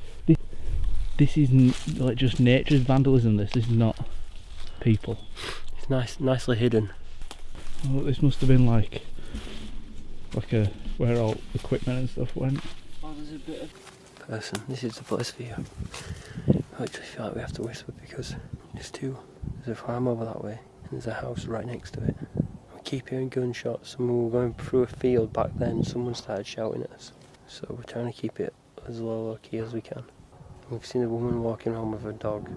This is like just nature's vandalism. This is not people. It's nicely hidden. Oh, this must have been like a where all equipment and stuff went. Oh, there's a bit of person. This is the place for you. I actually feel like we have to whisper because there's a farm over that way and there's a house right next to it. We keep hearing gunshots and we were going through a field back then. Someone started shouting at us, so we're trying to keep it as low key as we can. We've seen a woman walking home with her dog,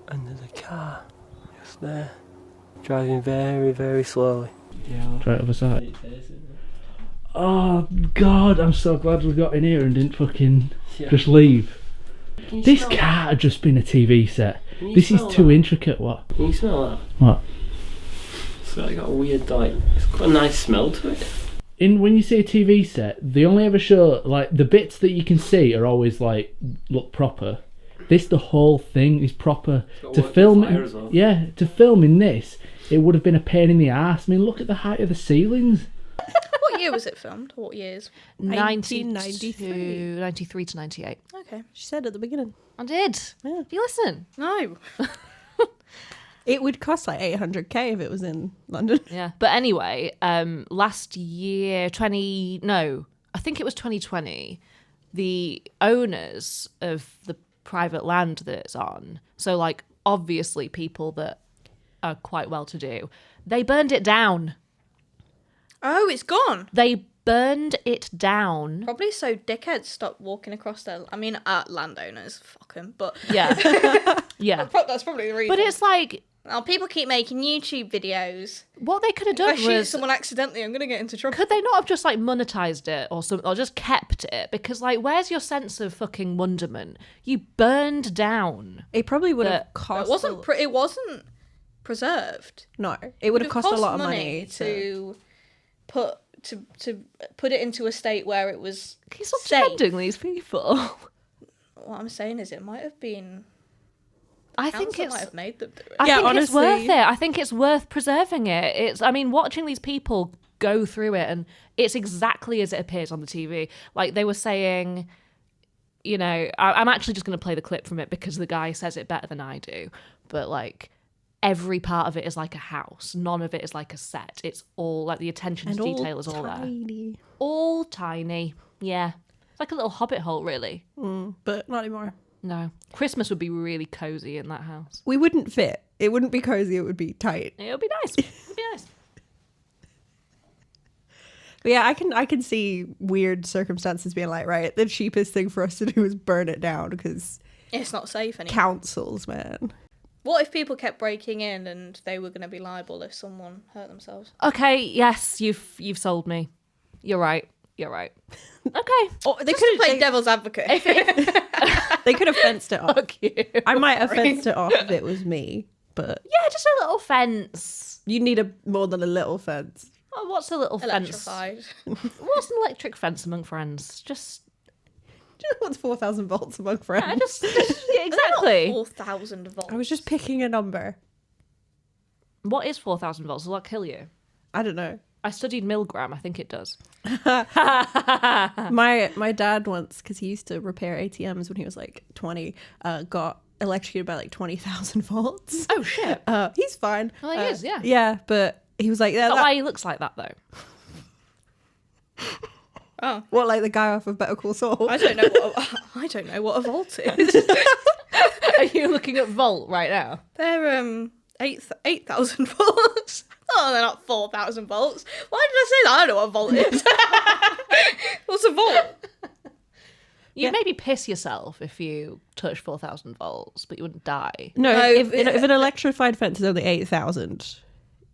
and there's a car just there, driving very, very slowly. Yeah. Right other side. Oh God, I'm so glad we got in here and didn't fucking just leave. This can't have just been a TV set. This is too intricate. What? Can you smell that? What? It's got a weird, like, it's got a nice smell to it. When you see a TV set, they only ever show like the bits that you can see are always like look proper. The whole thing is proper. To film, to film in this, it would have been a pain in the ass. I mean, look at the height of the ceilings. What year was it filmed? What years? 1993. 93 to 98. Okay. She said at the beginning. I did. Yeah. Do you listen? No. It would cost like 800k if it was in London. Yeah. But anyway, last year, I think it was 2020, the owners of the private land that it's on, so like obviously people that are quite well to do, they burned it down. Oh, it's gone. They burned it down. Probably so dickheads stop walking across their... I mean, landowners, fuck them, but... Yeah. Yeah. That's probably the reason. But it's like... Oh, people keep making YouTube videos. What they could have done If I shoot was... someone accidentally, I'm going to get into trouble. Could they not have just like monetized it or something, or just kept it? Because like, where's your sense of fucking wonderment? You burned down. It probably would have cost... It wasn't preserved. No, it would have cost a lot of money to put it into a state where it was He's not safe. defending these people. What I'm saying is, it might have been. I think Council it's. might have made them do it. I think honestly, it's worth it. I think it's worth preserving it. I mean, watching these people go through it, and it's exactly as it appears on the TV. Like they were saying, you know, I'm actually just going to play the clip from it because the guy says it better than I do. But like, every part of it is like a house. None of it is like a set. It's all like the attention to detail is all there. All tiny. Yeah. It's like a little hobbit hole, really. But not anymore. No. Christmas would be really cozy in that house. We wouldn't fit. It wouldn't be cozy. It would be tight. It would be nice. It would be nice. But yeah, I can see weird circumstances being like, right, the cheapest thing for us to do is burn it down because It's not safe anymore. councils, man. What if people kept breaking in and they were going to be liable if someone hurt themselves? Okay, yes, you've sold me. You're right. You're right. Okay. Or they Just could to play have devil's advocate. they could have fenced it off. Fuck you. I might have fenced it off if it was me, but Yeah, just a little fence. you need more than a little fence. Oh, what's a little Electrified. fence? What's an electric fence among friends? Just What's 4,000 volts among friends? yeah, exactly. 4,000 volts. I was just picking a number. What is 4,000 volts? Will that kill you? I don't know. I studied milligram. I think it does. My dad once, because he used to repair ATMs when he was like 20, got electrocuted by like 20,000 volts. Oh shit. He's fine. Well, he is, yeah. Yeah, but he was like, yeah, Is that why he looks like that though? Oh, what, like the guy off of Better Call Saul? I don't know what a volt is. Are you looking at volt right now? They're 8,000 volts. Oh, they're not 4,000 volts. Why did I say that? I don't know what a volt is. What's a volt? You'd maybe piss yourself if you touched 4,000 volts, but you wouldn't die. No, No, if an electrified fence is only 8,000,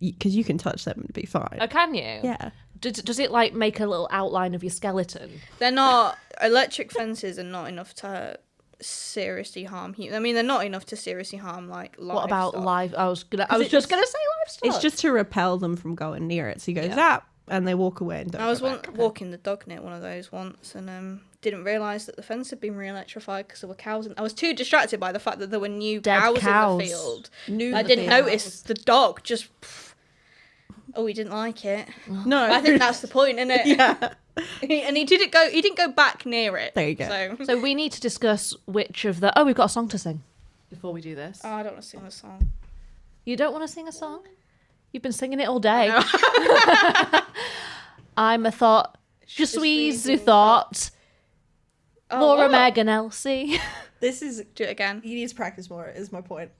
because you can touch them and be fine. Oh, can you? Yeah. Does it like make a little outline of your skeleton? They're not. Electric fences are not enough to seriously harm humans. I mean, they're not enough to seriously harm like livestock. What about live? I was just gonna say livestock. It's just to repel them from going near it. So you go zap, and they walk away and don't. I was go back. walking the dog near one of those once, and didn't realise that the fence had been re-electrified because there were cows. I was too distracted by the fact that there were new cows in the field. I didn't notice the dog just. Oh, he didn't like it. No, I think that's the point, isn't it? Yeah. And he didn't go. He didn't go back near it. There you go. So So we need to discuss which of the. Oh, we've got a song to sing before we do this. I don't want to sing a song. You don't want to sing a song? You've been singing it all day. I'm a thought. Je suis a thought. Laura, Meg, and Elsie. This is. Do it again. He needs to practice more. Is my point.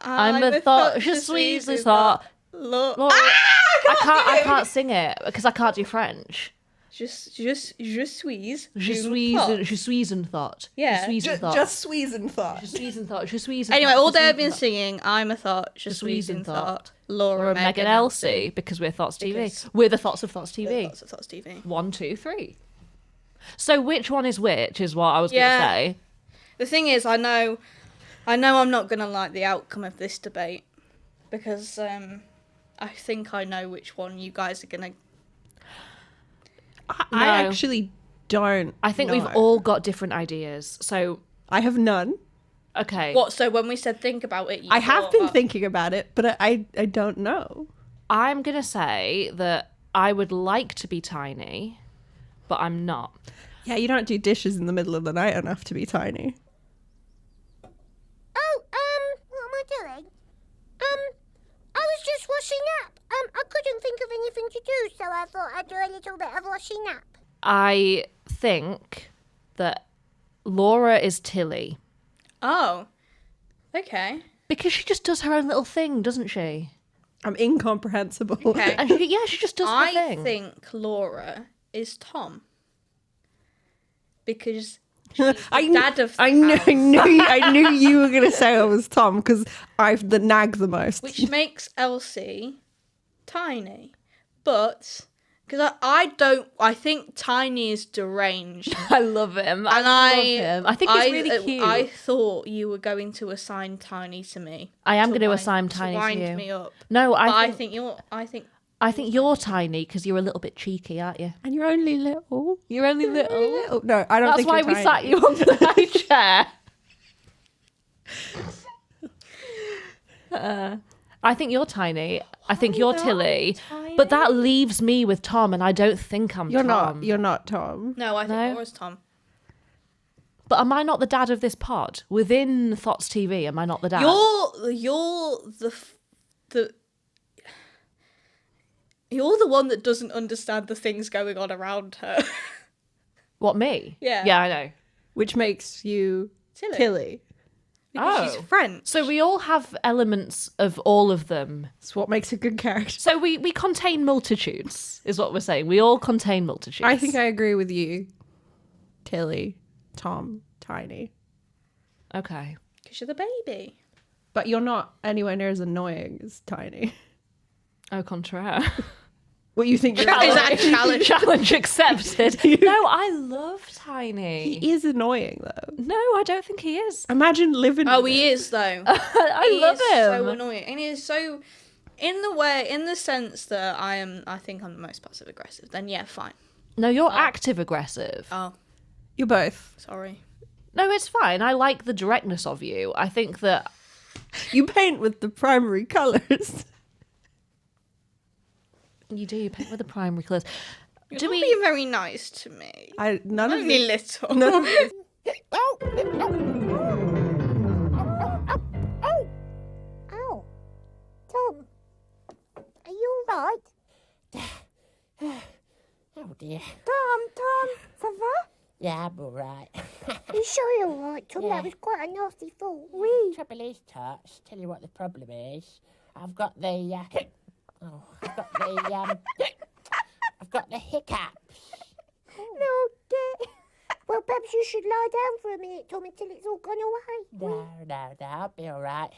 I'm a thought. Je suis a thought. Laura. I can't sing it because I can't do French. Je suis. Je suis in thought. Yeah. Je suis in thought. Just squeeze and thought. Je suis in thought. Je suis in Anyway, thought. all Je day suis I've in been thought. singing I'm a thought, je suis in thought, Laura, Meg, and Elsie because we're Thots TV. Because We're the Thots of Thots TV. Lots of Thoughts TV. 1, 2, 3. So which one is which is what I was going to say. The thing is, I know I'm not going to like the outcome of this debate because I think I know which one you guys are going to... I actually don't. I think know. we've all got different ideas. So, I have none. okay. What, so when we said think about it, I have been thinking about it, but I don't know. I'm going to say that I would like to be tiny, but I'm not. Yeah, you don't do dishes in the middle of the night enough to be tiny. Oh, what am I doing? I was just washing up. I couldn't think of anything to do, so I thought I'd do a little bit of washing up. I think that Laura is Tilly. Oh, okay. Because she just does her own little thing, doesn't she? I'm incomprehensible. Okay. And she just does her thing. I think Laura is Tom. Because she's the dad of the I knew you were gonna say I was Tom because I've the nag the most. which makes Elsie tiny. But because I think Tiny is deranged. I love him. And I love him. I think he's really cute. I thought you were going to assign Tiny to me. I am going to assign Tiny to wind you. me up. No, But I think you're tiny because you're a little bit cheeky, aren't you? And you're only little. You're only little. No, I don't That's think why you're we tiny. sat you on the high chair. I think you're tiny. I think you're Tilly. But that leaves me with Tom, and I don't think I'm Tom. You're not Tom. no, I think No. Laura's Tom. But am I not the dad of this pod? Within Thots TV, am I not the dad? You're the one that doesn't understand the things going on around her. What, me? Yeah. Yeah, I know. Which makes you Tilly. Tilly. Because she's French. So we all have elements of all of them. It's what makes a good character. So we contain multitudes, is what we're saying. We all contain multitudes. I think I agree with you. Tilly, Tom, Tiny. Because Okay. you're the baby. But you're not anywhere near as annoying as Tiny. Au contraire. What you think? Is that a challenge? Challenge accepted. No, I love Tiny. He is annoying though. No, I don't think he is. Imagine living. Oh, with he it. is though. I love him. So annoying, and he is so. In the sense that I think I'm the most passive aggressive. Then yeah, fine. No, you're active aggressive. Oh, You're both. sorry. No, it's fine. I like the directness of you. I think that You paint with the primary colours. you do. You paint with the primary colours. You're Do not we? being very nice to me. None of Only this. little. None of this. Oh, Tom, are you all right? Oh dear. Tom, ça va? Yeah, I'm all right. Are you sure you're all right, Tom? Yeah. That was quite a nasty fall. Trouble is, Tots, tell you what the problem is. I've got the I've got the hiccups. No, dear. Well, perhaps you should lie down for a minute, Tom, until it's all gone away. No, I'll be all right.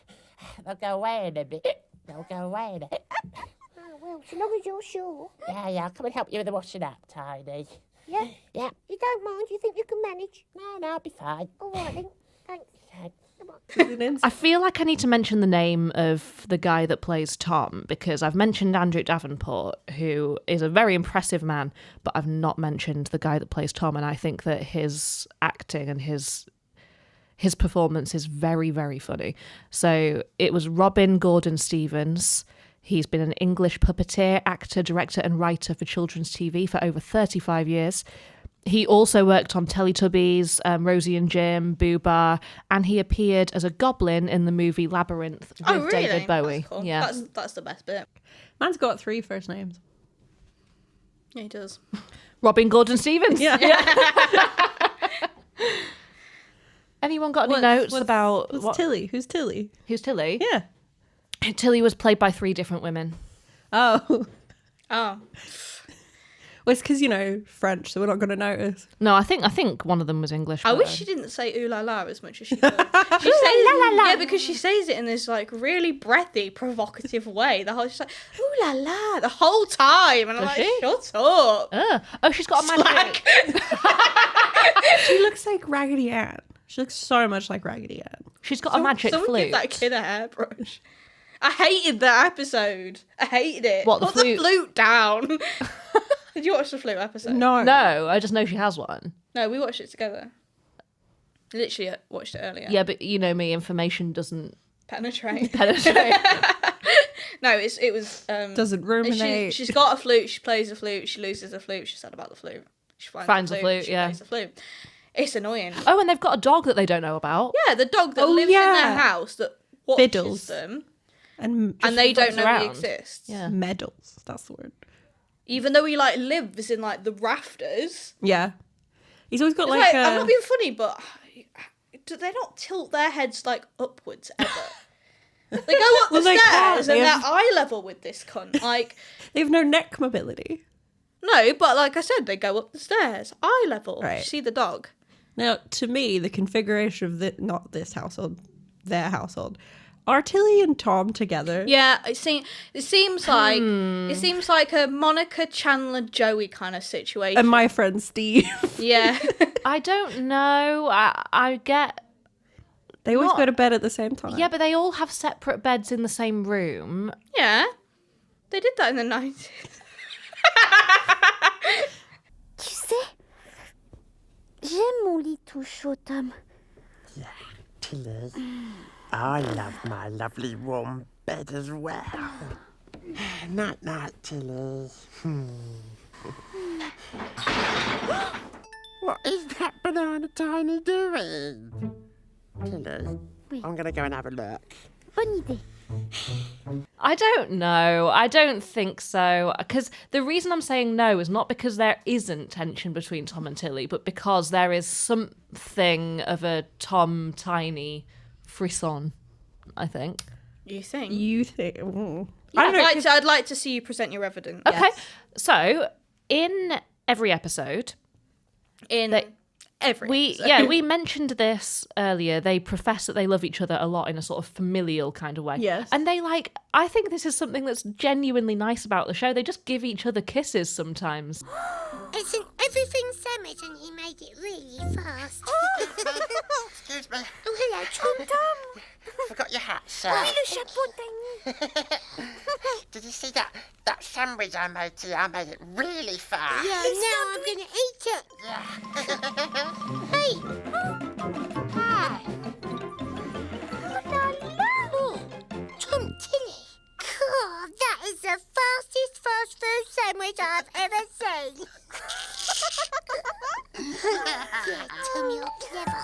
They'll go away in a bit. They'll go away in a bit. Oh, well, so long as you're sure. Yeah, I'll come and help you with the washing up, Tiny. Yeah? Yeah. Is don't mind. You think you can manage? No, I'll be fine. All right then. Thanks. Come on. I feel like I need to mention the name of the guy that plays Tom because I've mentioned Andrew Davenport, who is a very impressive man, but I've not mentioned the guy that plays Tom, and I think that his acting and his performance is very, very funny. So it was Robin Gordon-Stevens. He's been an English puppeteer, actor, director and writer for children's TV for over 35 years. He also worked on Teletubbies, Rosie and Jim, Boo Bar, and he appeared as a goblin in the movie Labyrinth with David Bowie. That's cool. Yeah, That's the best bit. Man's got 3 first names. Yeah, he does. Robin Gordon-Stevens. Yeah. Anyone got any notes about what's Tilly? Who's Tilly? Who's Tilly? Yeah. Tilly was played by 3 different women. Oh. Oh. Well, it's because, French, so we're not going to notice. No, I think one of them was English. I but, wish she didn't say ooh la la as much as she does. She says yeah, because she says it in this like really breathy, provocative way. She's like ooh la la the whole time, and I'm like, shut up. Oh, she's got a magic. She looks like Raggedy Ann. She looks so much like Raggedy Ann. She's got a magic Someone flute. give that kid a hairbrush. I hated that episode. I hated it. What, the Put the flute down. Did you watch the flute episode? No. No, I just know she has one. No, we watched it together. Literally watched it earlier. Yeah, but you know me, information doesn't Penetrate. No, it was. Doesn't ruminate. She's got a flute. She plays the flute. She loses the flute. She's sad about the flute. She finds the flute. She plays the flute. It's annoying. Oh, and they've got a dog that they don't know about. Yeah, the dog that lives in their house that watches Fiddles. them, and they don't know around. he exists. Yeah. medals. That's the word. Even though he lives in the rafters. Yeah. He's always got It's I'm not being funny, but do they not tilt their heads upwards ever? They go up the stairs and they're eye level with this cunt. They have no neck mobility. No, but like I said, they go up the stairs, eye level. Right. You see the dog. Now, to me, the configuration of not this household, their household, are Tilly and Tom together? Yeah, it seems like a Monica Chandler Joey kind of situation. And my friend Steve. Yeah. I don't know. I get. They always go to bed at the same time. Yeah, but they all have separate beds in the same room. Yeah. They did that in the 90s. Tu sais, j'aime mon lit tout chaud, Tom. Yeah, Tilly. I love my lovely warm bed as well. Night, night, Tilly. What is that banana tiny doing? Tilly, I'm going to go and have a look. Bonne idée. I don't know. I don't think so. Because the reason I'm saying no is not because there isn't tension between Tom and Tilly, but because there is something of a Tom Tiny frisson, I think. You think? You think? Mm. I'd like to see you present your evidence. Okay. Yes. So, in every episode... We mentioned this earlier. They profess that they love each other a lot in a sort of familial kind of way. Yes. And I think this is something that's genuinely nice about the show. They just give each other kisses sometimes. It's an everything sandwich and he made it really fast. Excuse me. Oh, hello, Tom. Forgot your hat, sir. Oh, le chapeau d'année. Did you see that sandwich I made to you? I made it really fast. Yeah, now I'm going to eat it. Hey. Hi. Oh, Tom Tilly. God, that is the fastest fast food sandwich I've ever seen. Yeah, Tom, you're clever.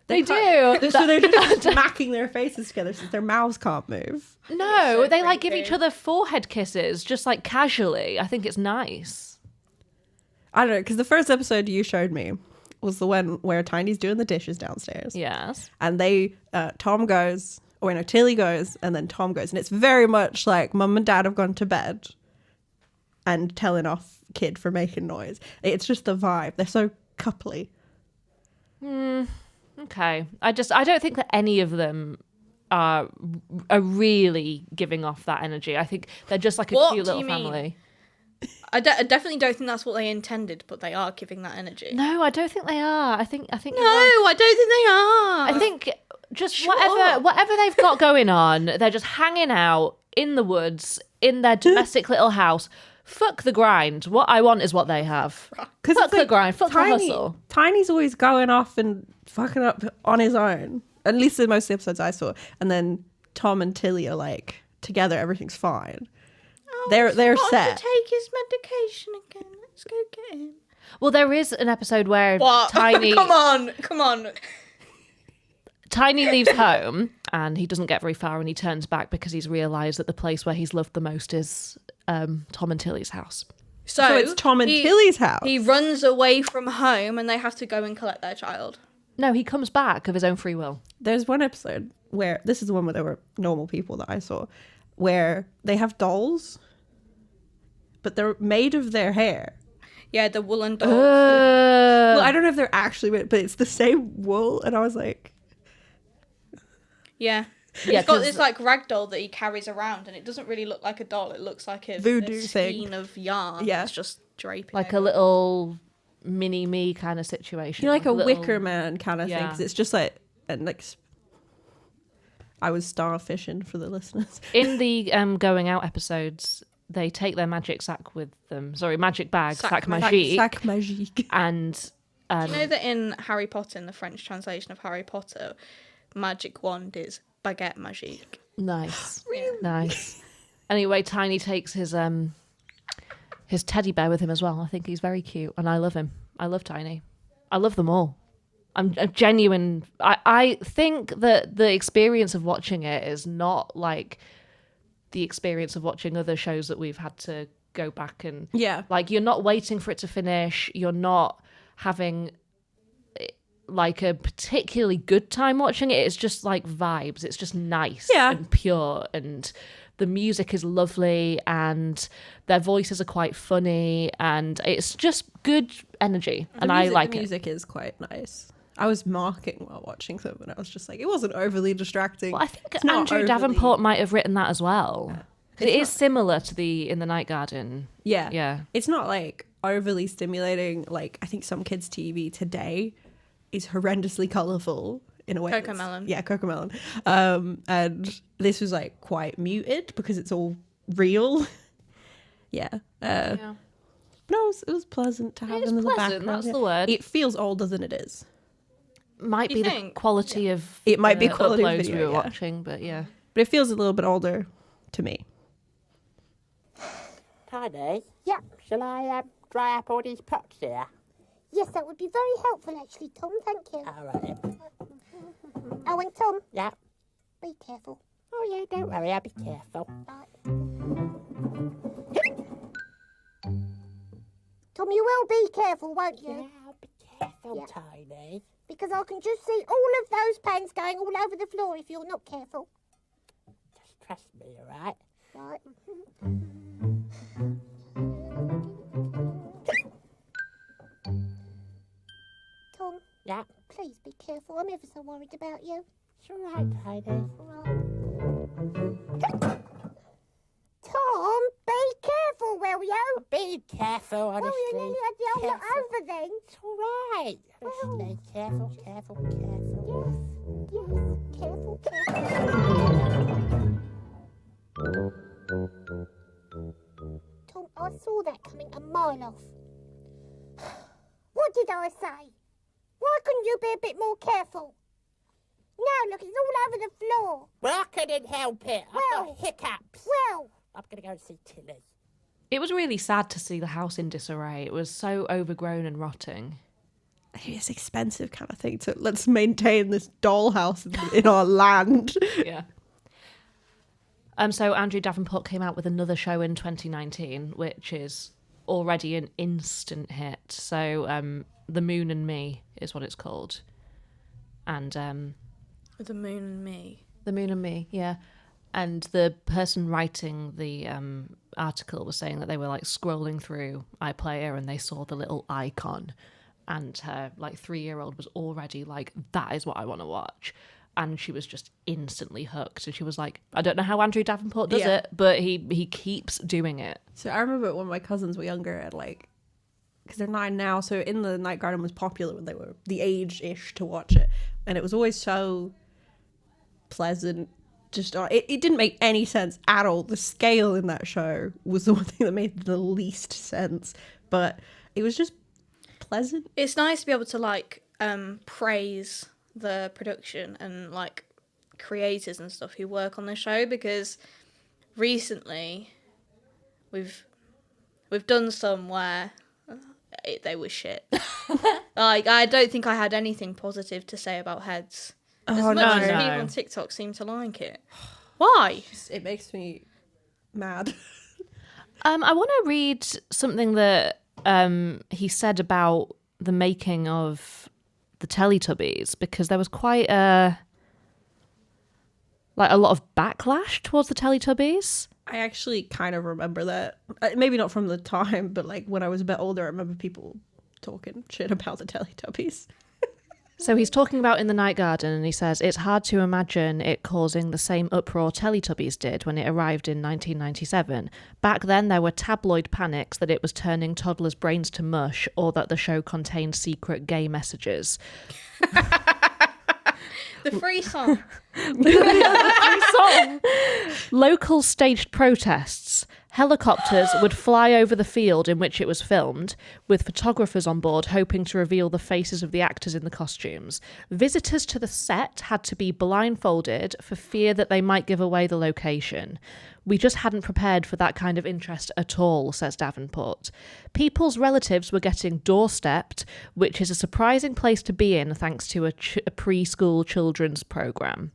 They do. So they're just smacking their faces together since their mouths can't move. No, they give each other forehead kisses, just casually. I think it's nice. I don't know, because the first episode you showed me was the one where Tiny's doing the dishes downstairs. Yes. And Tom goes, Tilly goes, and then Tom goes. And it's very much like Mum and Dad have gone to bed and telling off kid for making noise. It's just the vibe. They're so coupley. Okay. I don't think that any of them are really giving off that energy. I think they're just like a What cute do little you mean? family. I definitely don't think that's what they intended, but they are giving that energy. No, I don't think they are. I think. No, I don't think they are. I think just whatever they've got going on, they're just hanging out in the woods in their domestic little house. Fuck the grind. What I want is what they have. Fuck the grind. Fuck the hustle. Tiny's always going off and fucking up on his own. At least in most of the episodes I saw. And then Tom and Tilly are like together. Everything's fine. They're set. To take his medication again. Let's go get him. Well, there is an episode where What? Tiny Come on. Tiny leaves home and he doesn't get very far and he turns back because he's realised that the place where he's loved the most is Tom and Tilly's house. So it's Tom and Tilly's house. He runs away from home and they have to go and collect their child. No, he comes back of his own free will. There's one episode where, this is the one where there were normal people that I saw, where they have dolls, but they're made of their hair. Yeah, the woolen dolls. Well, I don't know if they're actually made, but it's the same wool. And I was like... Yeah. He's got this like rag doll that he carries around and it doesn't really look like a doll. It looks like a voodoo skein thing of yarn. Yeah. It's just draping. Like a little mini me kind of situation. You know, like a little... Wicker Man kind of thing. Because it's just like... And like... I was starfishing for the listeners. In the Going Out episodes, they take their magic sack with them. Sorry, magic bag. Sac magique. Sac magique. And... Do you know that in Harry Potter, in the French translation of Harry Potter, magic wand is baguette magique? Nice. Really? Nice. Anyway, Tiny takes his teddy bear with him as well. I think he's very cute and I love him. I love Tiny. I love them all. I'm a genuine... I think that the experience of watching it is not like the experience of watching other shows that we've had to go back and... Yeah. Like, you're not waiting for it to finish. You're not having like a particularly good time watching it. It's just like vibes. It's just nice and pure, and the music is lovely and their voices are quite funny and it's just good energy. I like it. The music is quite nice. I was marking while watching them and I was just like, it wasn't overly distracting. Well, I think Andrew Davenport might have written that as well. Yeah. It is similar to the In the Night Garden. Yeah. Yeah. It's not like overly stimulating. Like, I think some kids' TV today is horrendously colourful in a way. Cocomelon. Yeah, Cocomelon. And this was like quite muted because it's all real. Yeah. No, it was pleasant to have them in the background. That's the word. It feels older than it is. Might be the quality of it might be quality uploads video, we were watching, but yeah. But it feels a little bit older to me. Tiny? Yeah. Shall I dry up all these pots here? Yes, that would be very helpful, actually, Tom. Thank you. All right then. Oh, and Tom. Yeah. Be careful. Oh yeah, don't worry, I'll be careful. Tom, you will be careful, won't you? Yeah, I'll be careful, Tiny. Because I can just see all of those pans going all over the floor if you're not careful. Just trust me, all right? Right. Tom. Yeah. Please be careful. I'm ever so worried about you. It's all right, Tiny. Tom, be careful, will you? Be careful, honestly. Oh, you nearly had the whole lot over then. It's all right. Honestly, careful, careful, careful. Yes, careful, Tom, I saw that coming a mile off. What did I say? Why couldn't you be a bit more careful? Now look, it's all over the floor. Well, I couldn't help it. I've got hiccups. Well, I'm going to go and see Tilly. It was really sad to see the house in disarray. It was so overgrown and rotting. It's expensive kind of thing. So let's maintain this dollhouse in our land. Yeah. So Andrew Davenport came out with another show in 2019, which is already an instant hit. So The Moon and Me is what it's called. And The Moon and Me. The Moon and Me, yeah. And the person writing the article was saying that they were like scrolling through iPlayer and they saw the little icon, and her like 3-year-old was already like, that is what I want to watch. and she was just instantly hooked. And she was like, I don't know how Andrew Davenport does it, but he keeps doing it. So I remember when my cousins were younger, at like, because they're 9 now, so In the Night Garden was popular when they were the age-ish to watch it, and it was always so pleasant. Just it didn't make any sense at all. The scale in that show was the one thing that made the least sense, but it was just pleasant. It's nice to be able to like praise the production and like creators and stuff who work on the show, because recently we've done some where they were shit. Like, I don't think I had anything positive to say about Heads. As much as people on TikTok seem to like it. Why? It makes me mad. I want to read something that he said about the making of the Teletubbies, because there was quite a lot of backlash towards the Teletubbies. I actually kind of remember that. Maybe not from the time, but like when I was a bit older, I remember people talking shit about the Teletubbies. So he's talking about In the Night Garden, and he says, it's hard to imagine it causing the same uproar Teletubbies did when it arrived in 1997. Back then, there were tabloid panics that it was turning toddlers' brains to mush, or that the show contained secret gay messages. The free song. Local staged protests. Helicopters would fly over the field in which it was filmed, with photographers on board hoping to reveal the faces of the actors in the costumes. Visitors to the set had to be blindfolded for fear that they might give away the location. We just hadn't prepared for that kind of interest at all, says Davenport. People's relatives were getting doorstepped, which is a surprising place to be in thanks to a preschool children's programme.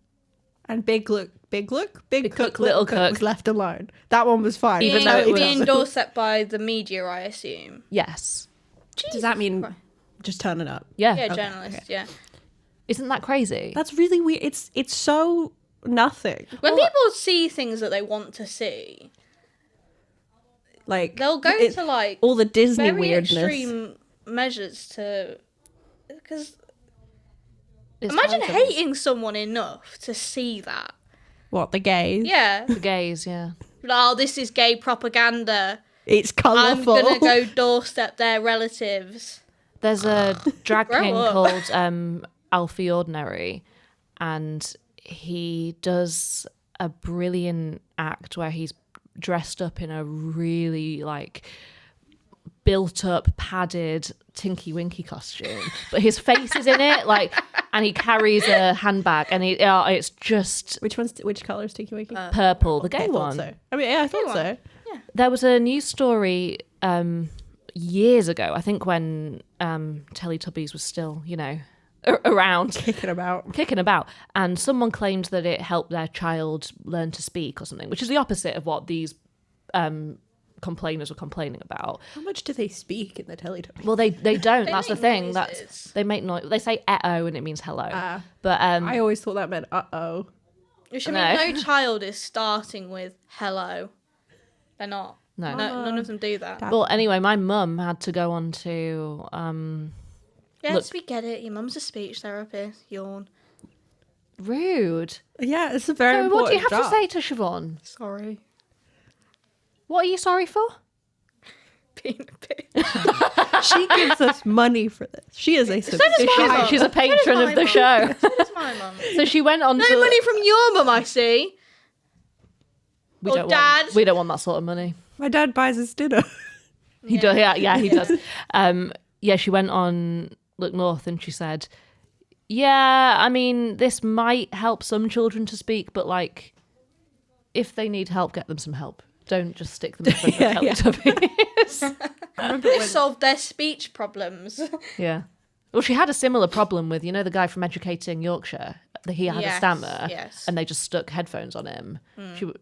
And Big Cook, Little Cook was left alone. That one was fine. Even though it was being doorstepped by the media, I assume. Yes. Does that mean just turning up? Yeah. Yeah, journalist, yeah. Isn't that crazy? That's really weird. It's so nothing. When people see things that they want to see, like they'll go to like all the Disney very weirdness. extreme measures to, because It's imagine horrible. hating someone enough to see that. What, the gays? Yeah. The gays, yeah. Oh, this is gay propaganda. It's colourful. I'm gonna go doorstep their relatives. There's a drag Grow king up. called Alfie Ordinary, and he does a brilliant act where he's dressed up in a really like built up, padded Tinky Winky costume, but his face is in it, like, and he carries a handbag, and it's just Which colour is Tinky Winky? purple, the gay I thought one. so. I mean, yeah, I thought so. There was a news story years ago, I think, when Teletubbies was still, around. Kicking about. And someone claimed that it helped their child learn to speak or something, which is the opposite of what these complainers were complaining about. How much do they speak in the Teletubbies? Well, they don't. That's the make thing. noises. They make noise. They say "uh-oh" and it means hello. But I always thought that meant uh-oh. Which, I mean, no child is starting with hello. They're not. No. None of them do that. Well, anyway, my mum had to go on to Yes, we get it. Your mum's a speech therapist. Yawn. rude. Yeah, it's a very So important what do you have job. to say to Siobhan? Sorry. What are you sorry for? Being a bitch. She gives us money for this. She is a subscriber. She's a patron of the show. That's my mum. So she went on No to... money from your mum, I see. We or don't dad. Want, we don't want that sort of money. My dad buys us dinner. He does. Yeah, he does. She went on Look North and she said, yeah, I mean, this might help some children to speak, but like, if they need help, get them some help. Don't just stick them in front of Teletubbies. They solved their speech problems. Yeah. Well, she had a similar problem with, the guy from Educating Yorkshire. He had a stammer, and they just stuck headphones on him.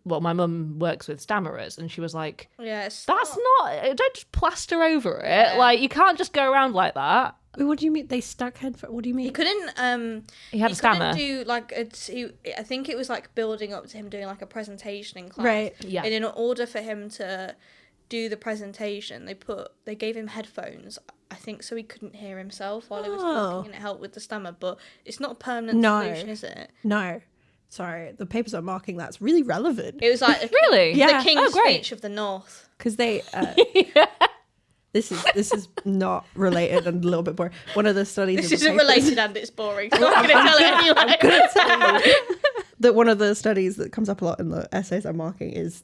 My mum works with stammerers, and she was like, Yes. "That's not. Don't just plaster over it. Like, you can't just go around like that." What do you mean? They stuck headphones? What do you mean? He couldn't. He had a stammer. Do like I think it was like building up to him doing like a presentation in class. Right. Yeah. And in order for him to do the presentation, they gave him headphones, I think so he couldn't hear himself while he was Oh. talking, and it helped with the stammer. But it's not a permanent No. solution, is it? No. Sorry, the papers are marking that's really relevant. It was like Really? Yeah. the King's Oh, great. Speech of the North. Because they... This is not related and a little bit boring. One of the studies... This in the isn't papers- related and it's boring. So I'm going to tell it anyway. I'm gonna tell you that one of the studies that comes up a lot in the essays I'm marking is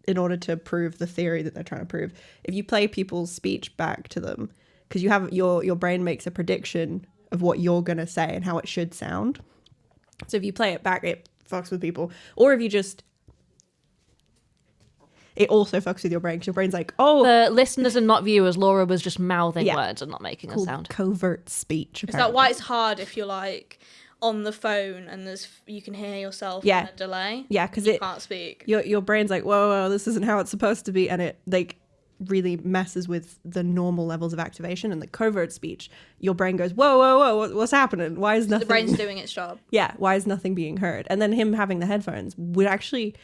in order to prove the theory that they're trying to prove, if you play people's speech back to them, because you have your brain makes a prediction of what you're gonna say and how it should sound. So if you play it back, it fucks with people. Or if you just... It also fucks with your brain because your brain's like, oh... The listeners and not viewers, Laura was just mouthing Yeah. words and not making a called sound. covert speech. Is that why it's hard if you're like on the phone and you can hear yourself Yeah. in a delay? Yeah, because You it can't speak. your brain's like, whoa, this isn't how it's supposed to be, and it like really messes with the normal levels of activation. And the covert speech, your brain goes, whoa, what's happening? Why is nothing? The brain's doing its job. Yeah, why is nothing being heard? And then him having the headphones would actually,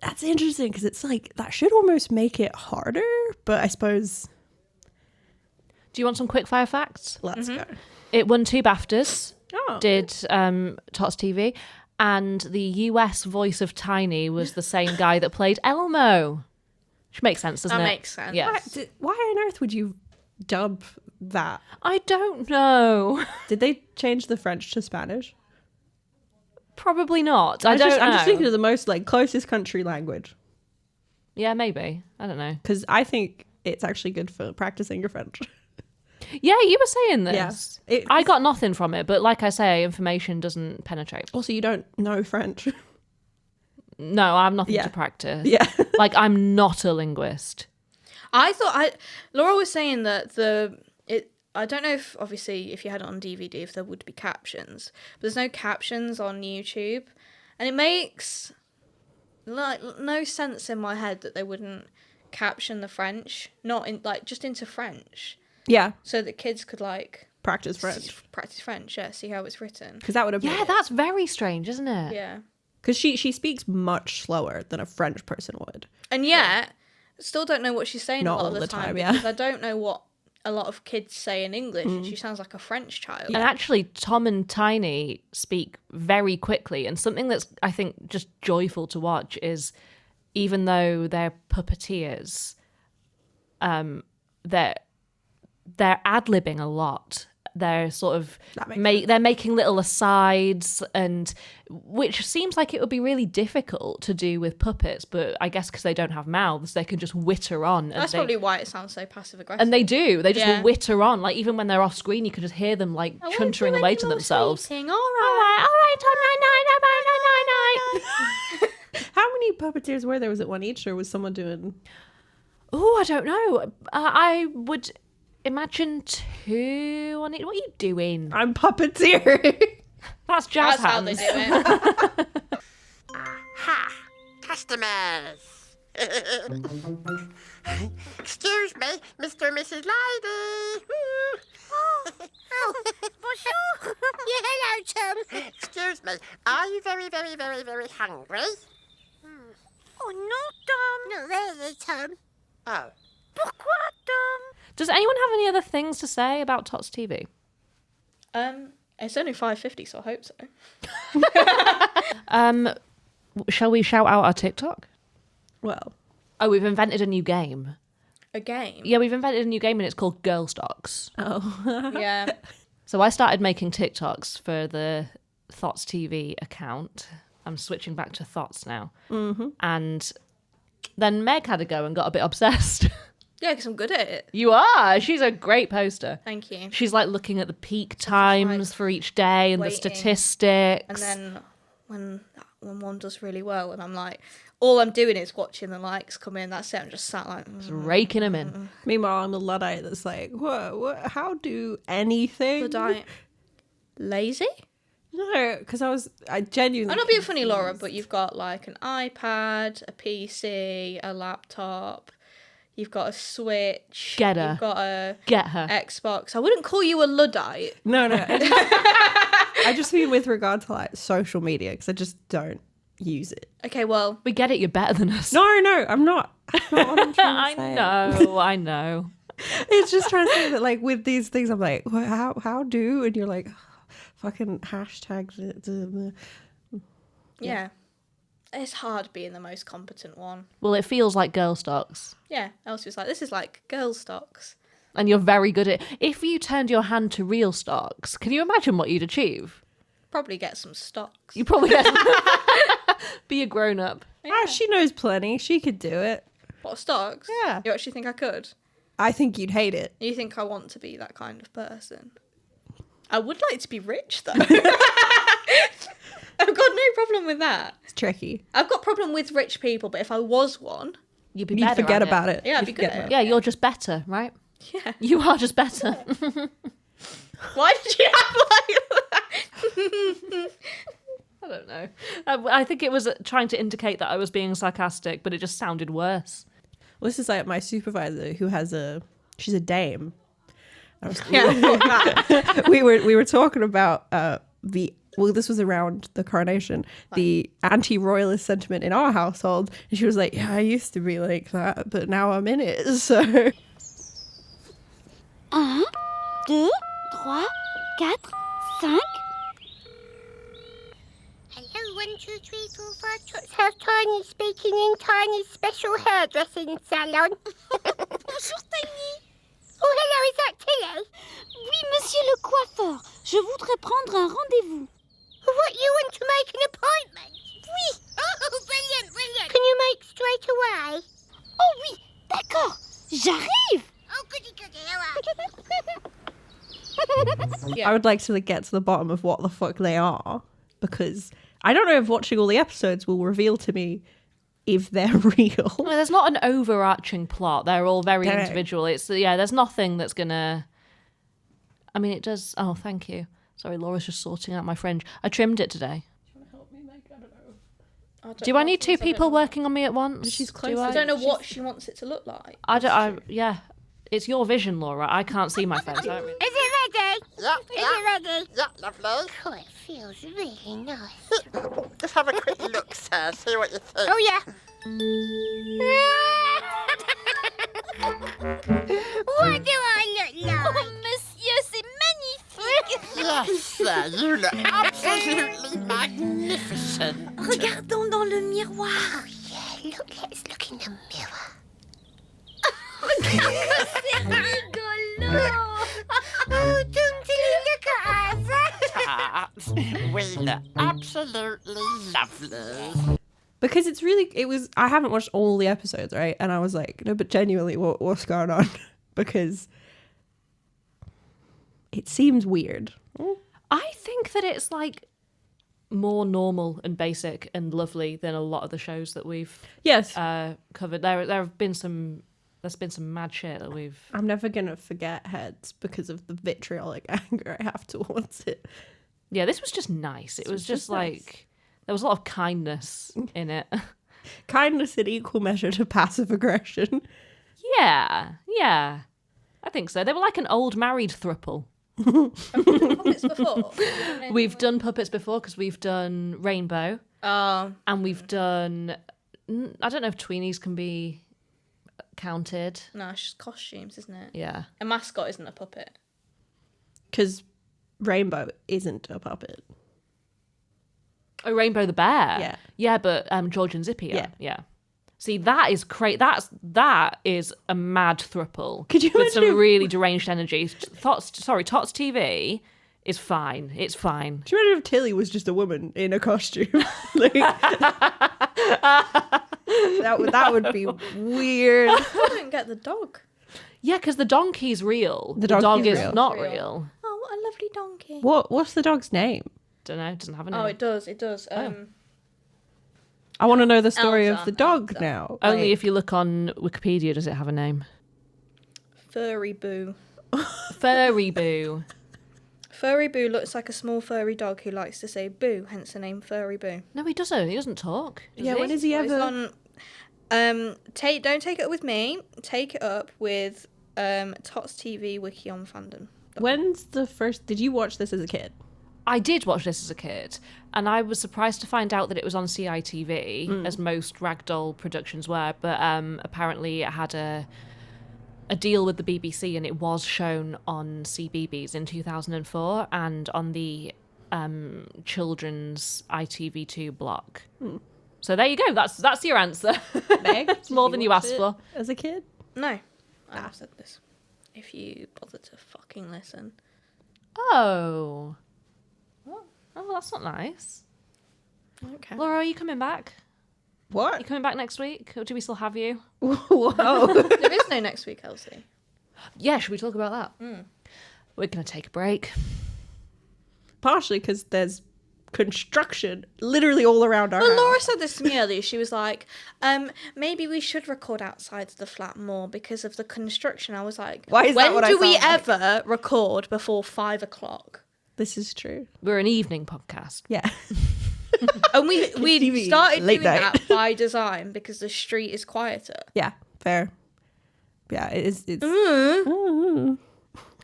that's interesting because it's like that should almost make it harder. But I suppose Do you want some quick fire facts? let's go. It won 2 BAFTAs. Oh. Did TOTS TV, and the US voice of Tiny was the same guy that played Elmo. Which makes sense, doesn't That it? makes sense. Yes. Why on earth would you dub that? I don't know. Did they change the French to Spanish? Probably not. I don't know. I'm just thinking of the most like closest country language. Yeah, maybe. I don't know. Because I think it's actually good for practicing your French. Yeah, you were saying this. Yes. It- I got nothing from it, but like I say, information doesn't penetrate. Also, you don't know French. No, I have nothing Yeah. to practice. Yeah. Like, I'm not a linguist. Laura was saying that I don't know if obviously if you had it on DVD if there would be captions, but there's no captions on YouTube, and it makes like no sense in my head that they wouldn't caption the French, not in like just into French, Yeah. so that kids could like Practice French. practice French, yeah, see how it's written. Because that would have been. Yeah, that's very strange, isn't it? Yeah, Because she speaks much slower than a French person would. and yet still don't know what she's saying Not a lot all of the the time time, yeah. because I don't know what a lot of kids say in English, and she sounds like a French child. And actually, Tom and Tiny speak very quickly. And something that's, I think, just joyful to watch is even though they're puppeteers, they're ad-libbing a lot. They're sort of they're making little asides, and which seems like it would be really difficult to do with puppets, but I guess because they don't have mouths, they can just witter on. That's probably why it sounds so passive aggressive. And they do. They just Yeah. witter on. Like, even when they're off screen, you can just hear them, like, chuntering away to themselves. All right. All right, Tom, night. How many puppeteers were there? Was it one each, or was someone doing? Oh, I don't know. I would imagine 2 on it. What are you doing? I'm puppeteering. That's jazz That's how they hands. do it. Ha! Customers! Excuse me, Mr. and Mrs. Lady. Bonjour. Yeah, hello, Tom. Excuse me, are you very, very, very, very hungry? Oh, no, Tom. Not really, Tom. Oh. Pourquoi, Tom? Does anyone have any other things to say about TOTS TV? It's only $5.50, so I hope so. Shall we shout out our TikTok? Well, Oh, we've invented a new game. A game. Yeah, we've invented a new game and it's called Girl Stocks. oh, Yeah. So I started making TikToks for the Thots TV account. I'm switching back to Thots now. Mm-hmm. And then Meg had a go and got a bit obsessed. Yeah, because I'm good at it. You are. She's a great poster. Thank you. She's like looking at the peak times for each day and the waiting. statistics. And then when one does really well, and I'm like, all I'm doing is watching the likes come in. That's it. I'm just sat like, Just raking them in. meanwhile, I'm a Luddite that's like, what? How do anything? Luddite. Lazy? No, because I genuinely. I'm not being funny, Laura, but you've got like an iPad, a PC, a laptop. You've got a Switch. Get her. You've got a Get her. Xbox. I wouldn't call you a Luddite. No. I just mean with regard to like social media because I just don't use it. Okay, well, We get it. You're better than us. No, I'm not. That's not what I'm trying to say. I know. It's just trying to say that, like, with these things, I'm like, how do? And you're like, fucking hashtag. Yeah. It's hard being the most competent one. Well, it feels like girl stocks. Yeah, Elsie was like, this is like girl stocks. And you're very good at it. If you turned your hand to real stocks, can you imagine what you'd achieve? Probably get some stocks. You probably get be a grown up. Yeah. She knows plenty. She could do it. What, stocks? Yeah. You actually think I could? I think you'd hate it. You think I want to be that kind of person? I would like to be rich, though. I've got no problem with that. It's tricky. I've got problem with rich people, but if I was one, You'd be You'd better forget at about it. yeah, I'd You'd be good forget at about it. Yeah, you're just better, right? Yeah. You are just better. Why did you have like that? I don't know. I think it was trying to indicate that I was being sarcastic, but it just sounded worse. Well, this is like my supervisor who has she's a dame. Yeah. we were talking about this was around the coronation, the anti-royalist sentiment in our household, and she was like, yeah, I used to be like that, but now I'm in it. So 1, 2, 3, 4, 5. Hello, 1, 2, 3, 4, 5. Tots have Tiny speaking in Tiny's special hairdressing salon. Bonjour, Tiny. Oh, hello, is that Tilly? Oui, monsieur le coiffeur. Je voudrais prendre un rendez-vous. What, you want to make an appointment? Oui. Oh, brilliant, brilliant. Can you make straight away? Oh oui, d'accord. J'arrive. Oh, goody, goody, all right. I would like to get to the bottom of what the fuck they are, because I don't know if watching all the episodes will reveal to me if they're real. Well, there's not an overarching plot. They're all very Okay. individual. There's nothing that's gonna. I mean, it does. Oh, thank you. Sorry, Laura's just sorting out my fringe. I trimmed it today. Do I need two people working on me at once? She's close. Do I don't know what she wants it to look like. Yeah. It's your vision, Laura. I can't see my face. I don't really... Is it ready? Yeah, Is it ready? Yeah, lovely. Oh, it feels really nice. Just have a quick look, sir. See what you think. Oh, yeah. What do I look like? Oh, monsieur, c'est magnifique. Yes, sir. You look absolutely magnificent. Regardons dans le miroir. Oh, yeah. Let's look in the mirror. C'est rigolo. Oh, don't you look at us? Tots, we look absolutely lovely. Because I haven't watched all the episodes, right? And I was like, no, but genuinely, what's going on? Because it seems weird. I think that it's like more normal and basic and lovely than a lot of the shows that we've Yes. covered. There's been some mad shit that we've. I'm never going to forget Heads because of the vitriolic anger I have towards it. Yeah, this was just nice. It was just like nice. there was a lot of kindness in it. Kindness in equal measure to passive aggression. Yeah. I think so. They were like an old married throuple. Puppets before. We've done puppets before because we've done Rainbow. Oh. And we've done. I don't know if tweenies can be counted. No, it's just costumes, isn't it? Yeah. A mascot isn't a puppet. Because Rainbow isn't a puppet. Oh, Rainbow the Bear. Yeah. Yeah, but George and Zippy. Yeah. Yeah. See, that is that is a mad throuple. Could you with imagine some if- really deranged energies. Tots TV is fine. It's fine. Do you imagine if Tilly was just a woman in a costume? Like, that would be weird. I don't get the dog. Yeah, because the donkey's real. The dog donkey's is real. not Real. real. Oh, what a lovely donkey. What's the dog's name? Don't know. It doesn't have a name. Oh, it does. I want to know the story Elsa, of the dog Elsa. now. Only Like, if you look on Wikipedia does it have a name. Furry Boo. Furry Boo. Furry Boo looks like a small furry dog who likes to say boo, hence the name Furry Boo. No, he doesn't. He doesn't talk. Does Yeah, he? when is he Well, it's ever? on, don't take it up with me. Take it up with Tots TV Wiki on Fandom. When's the first? Did you watch this as a kid? I did watch this as a kid, and I was surprised to find out that it was on CITV, as most ragdoll productions were. But apparently, it had a a deal with the BBC, and it was shown on CBeebies in 2004 and on the children's ITV2 block. So there you go. That's your answer. Meg, it's more than you asked for. As a kid? No. I've said this. If you bother to fucking listen. Oh, that's not nice. Okay. Laura, are you coming back? What? Are you coming back next week? Or do we still have you? Whoa. There is no next week, Elsie. Yeah, should we talk about that? We're going to take a break. Partially because there's construction literally all around our house. Laura said this to me earlier. She was like, maybe we should record outside the flat more because of the construction. I was like, Why is that what I when do we sound like? ever record before 5 o'clock? This is true. We're an evening podcast. Yeah. And we started late doing night. that by design because the street is quieter. Yeah, fair. Yeah, it's There's a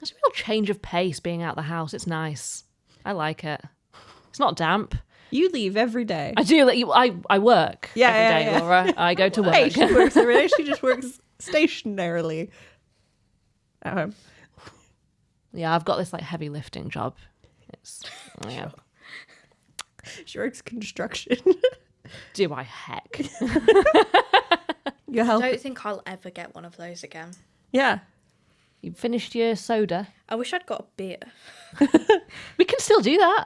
real change of pace being out the house. It's nice. I like it. It's not damp. You leave every day. I do. I work every day, yeah. Laura. I go to work. Hey, she works every day. She just works stationarily at home. Yeah, I've got this like heavy lifting job. It's yeah. She works construction. Do I heck? You I help. don't think I'll ever get one of those again. Yeah. You finished your soda. I wish I'd got a beer. We can still do that.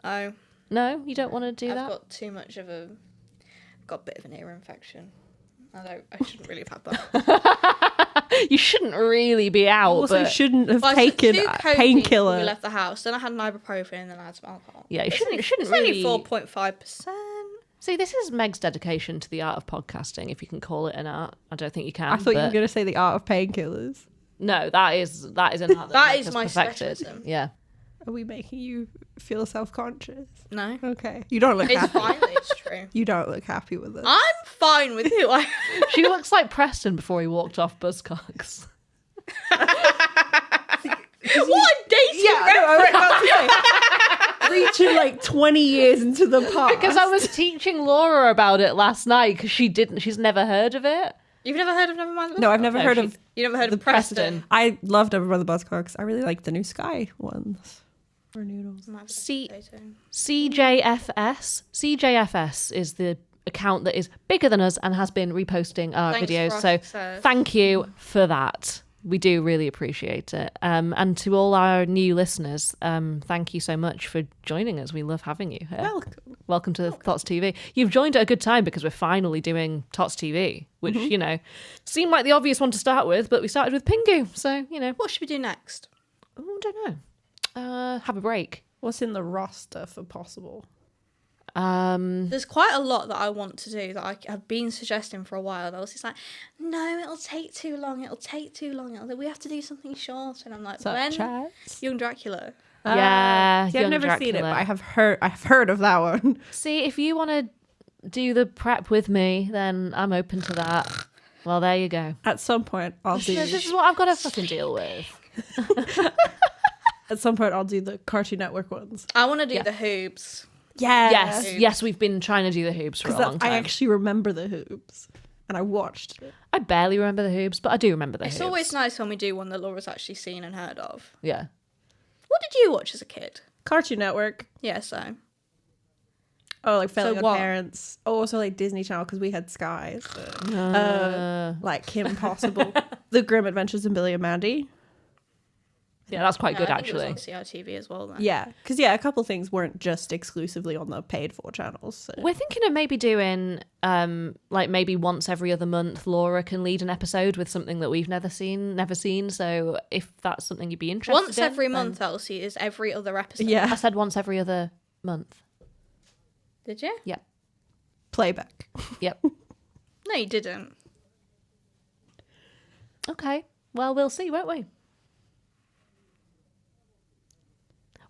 Oh, No, you don't want to do I've that? got too much of a... got a bit of an ear infection. I shouldn't really have had that. You shouldn't really be out. Also, but... shouldn't have Well, I took taken 2 a codeine before painkiller. we left the house. Then I had an ibuprofen and then I had some alcohol. Yeah, you It's shouldn't It's really- only 4.5%. See, this is Meg's dedication to the art of podcasting, if you can call it an art. I don't think you can. I thought you were but- going to say the art of painkillers. No, that is an art that That Meg is has my perfected. specialism. Yeah. Are we making you feel self-conscious? No. Okay. You don't look It's happy. fine. It's true. You don't look happy with it. I'm fine with who I She looks like Preston before he walked off Buzzcocks. What a dating I was about to say. Reaching like 20 years into the past. Because I was teaching Laura about it last night because she's never heard of it. You've never heard of Nevermind the No, I've never No, heard she- of... You never heard of Preston? I loved Nevermind the Buzzcocks. I really like the new Sky ones. Or Noodles. CJFS is the account that is bigger than us and has been reposting our Thanks videos. for our So success. thank you for that. We do really appreciate it. And to all our new listeners, thank you so much for joining us. We love having you here. Welcome to Thots TV. You've joined at a good time because we're finally doing Tots TV, which, you know, seemed like the obvious one to start with, but we started with Pingu. So, you know. What should we do next? I don't know. Have a break. What's in the roster for possible? There's quite a lot that I want to do that I have been suggesting for a while. And I was just like, no, it'll take too long. We have to do something short. And I'm like, Such when? as? Young Dracula. Yeah, See, I've Young never seen it, Dracula. but I've heard of that one. See, if you want to do the prep with me, then I'm open to that. Well, there you go. At some point, I'll do. This is what I've got to fucking deal with. At some point, I'll do the Cartoon Network ones. I want to do the Hoops. Yeah. Yes, we've been trying to do the hoops for a long time. I actually remember the Hoops, and I watched it. I barely remember the hoops, but I do remember the It's hoops. always nice when we do one that Laura's actually seen and heard of. Yeah. What did you watch as a kid? Cartoon Network. Yeah, so. Oh, like Failing So Odd what? Parents. Oh, also like Disney Channel because we had Sky. So. Like Kim Possible. The Grim Adventures of Billy and Mandy. Yeah, that's quite good, I think actually. It was on CITV as well then. Yeah, because a couple things weren't just exclusively on the paid for channels. So. We're thinking of maybe doing, like maybe once every other month, Laura can lead an episode with something that we've never seen. So if that's something you'd be interested in. Once every then- month, Elsie, is every other episode. Yeah. I said once every other month. Did you? Yep. Playback. Yep. No, you didn't. Okay. Well, we'll see, won't we?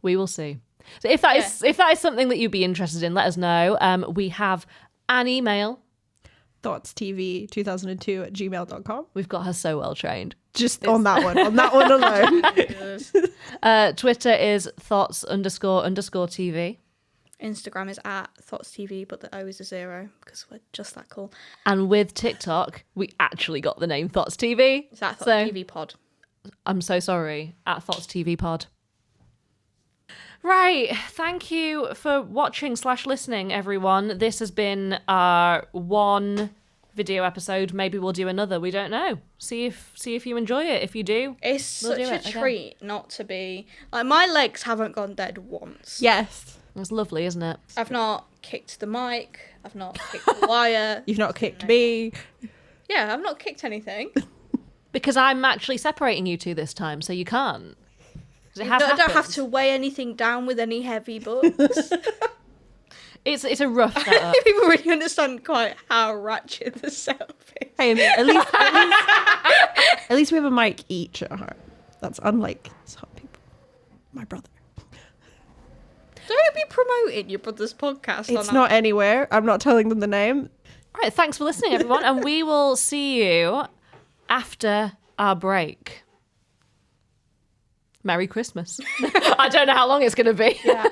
We will see. So if that is something that you'd be interested in, let us know. We have an email. Thots TV 2002 at gmail.com. We've got her so well trained. Just on that one alone. Twitter is Thots __TV. Instagram is at Thots TV, but the O is a 0 because we're just that cool. And with TikTok, we actually got the name Thots TV. Is that Thots TV Pod? I'm so sorry. At Thots TV Pod. Right. Thank you for watching/listening, everyone. This has been our one video episode. Maybe we'll do another. We don't know. See if you enjoy it. If you do, it's such a treat not to be like, my legs haven't gone dead once. Yes. It's lovely, isn't it? I've not kicked the mic. I've not kicked the wire. You've not kicked me. Yeah, I've not kicked anything. Because I'm actually separating you two this time, so you can't. I don't have to weigh anything down with any heavy books. It's a rough setup. I don't think people really understand quite how ratchet the setup is. Hey, I mean, at least we have a mic each at home. That's unlike some people. My brother. Don't be promoting your brother's podcast. It's not anywhere. I'm not telling them the name. All right, thanks for listening, everyone, and we will see you after our break. Merry Christmas. I don't know how long it's going to be. Yeah.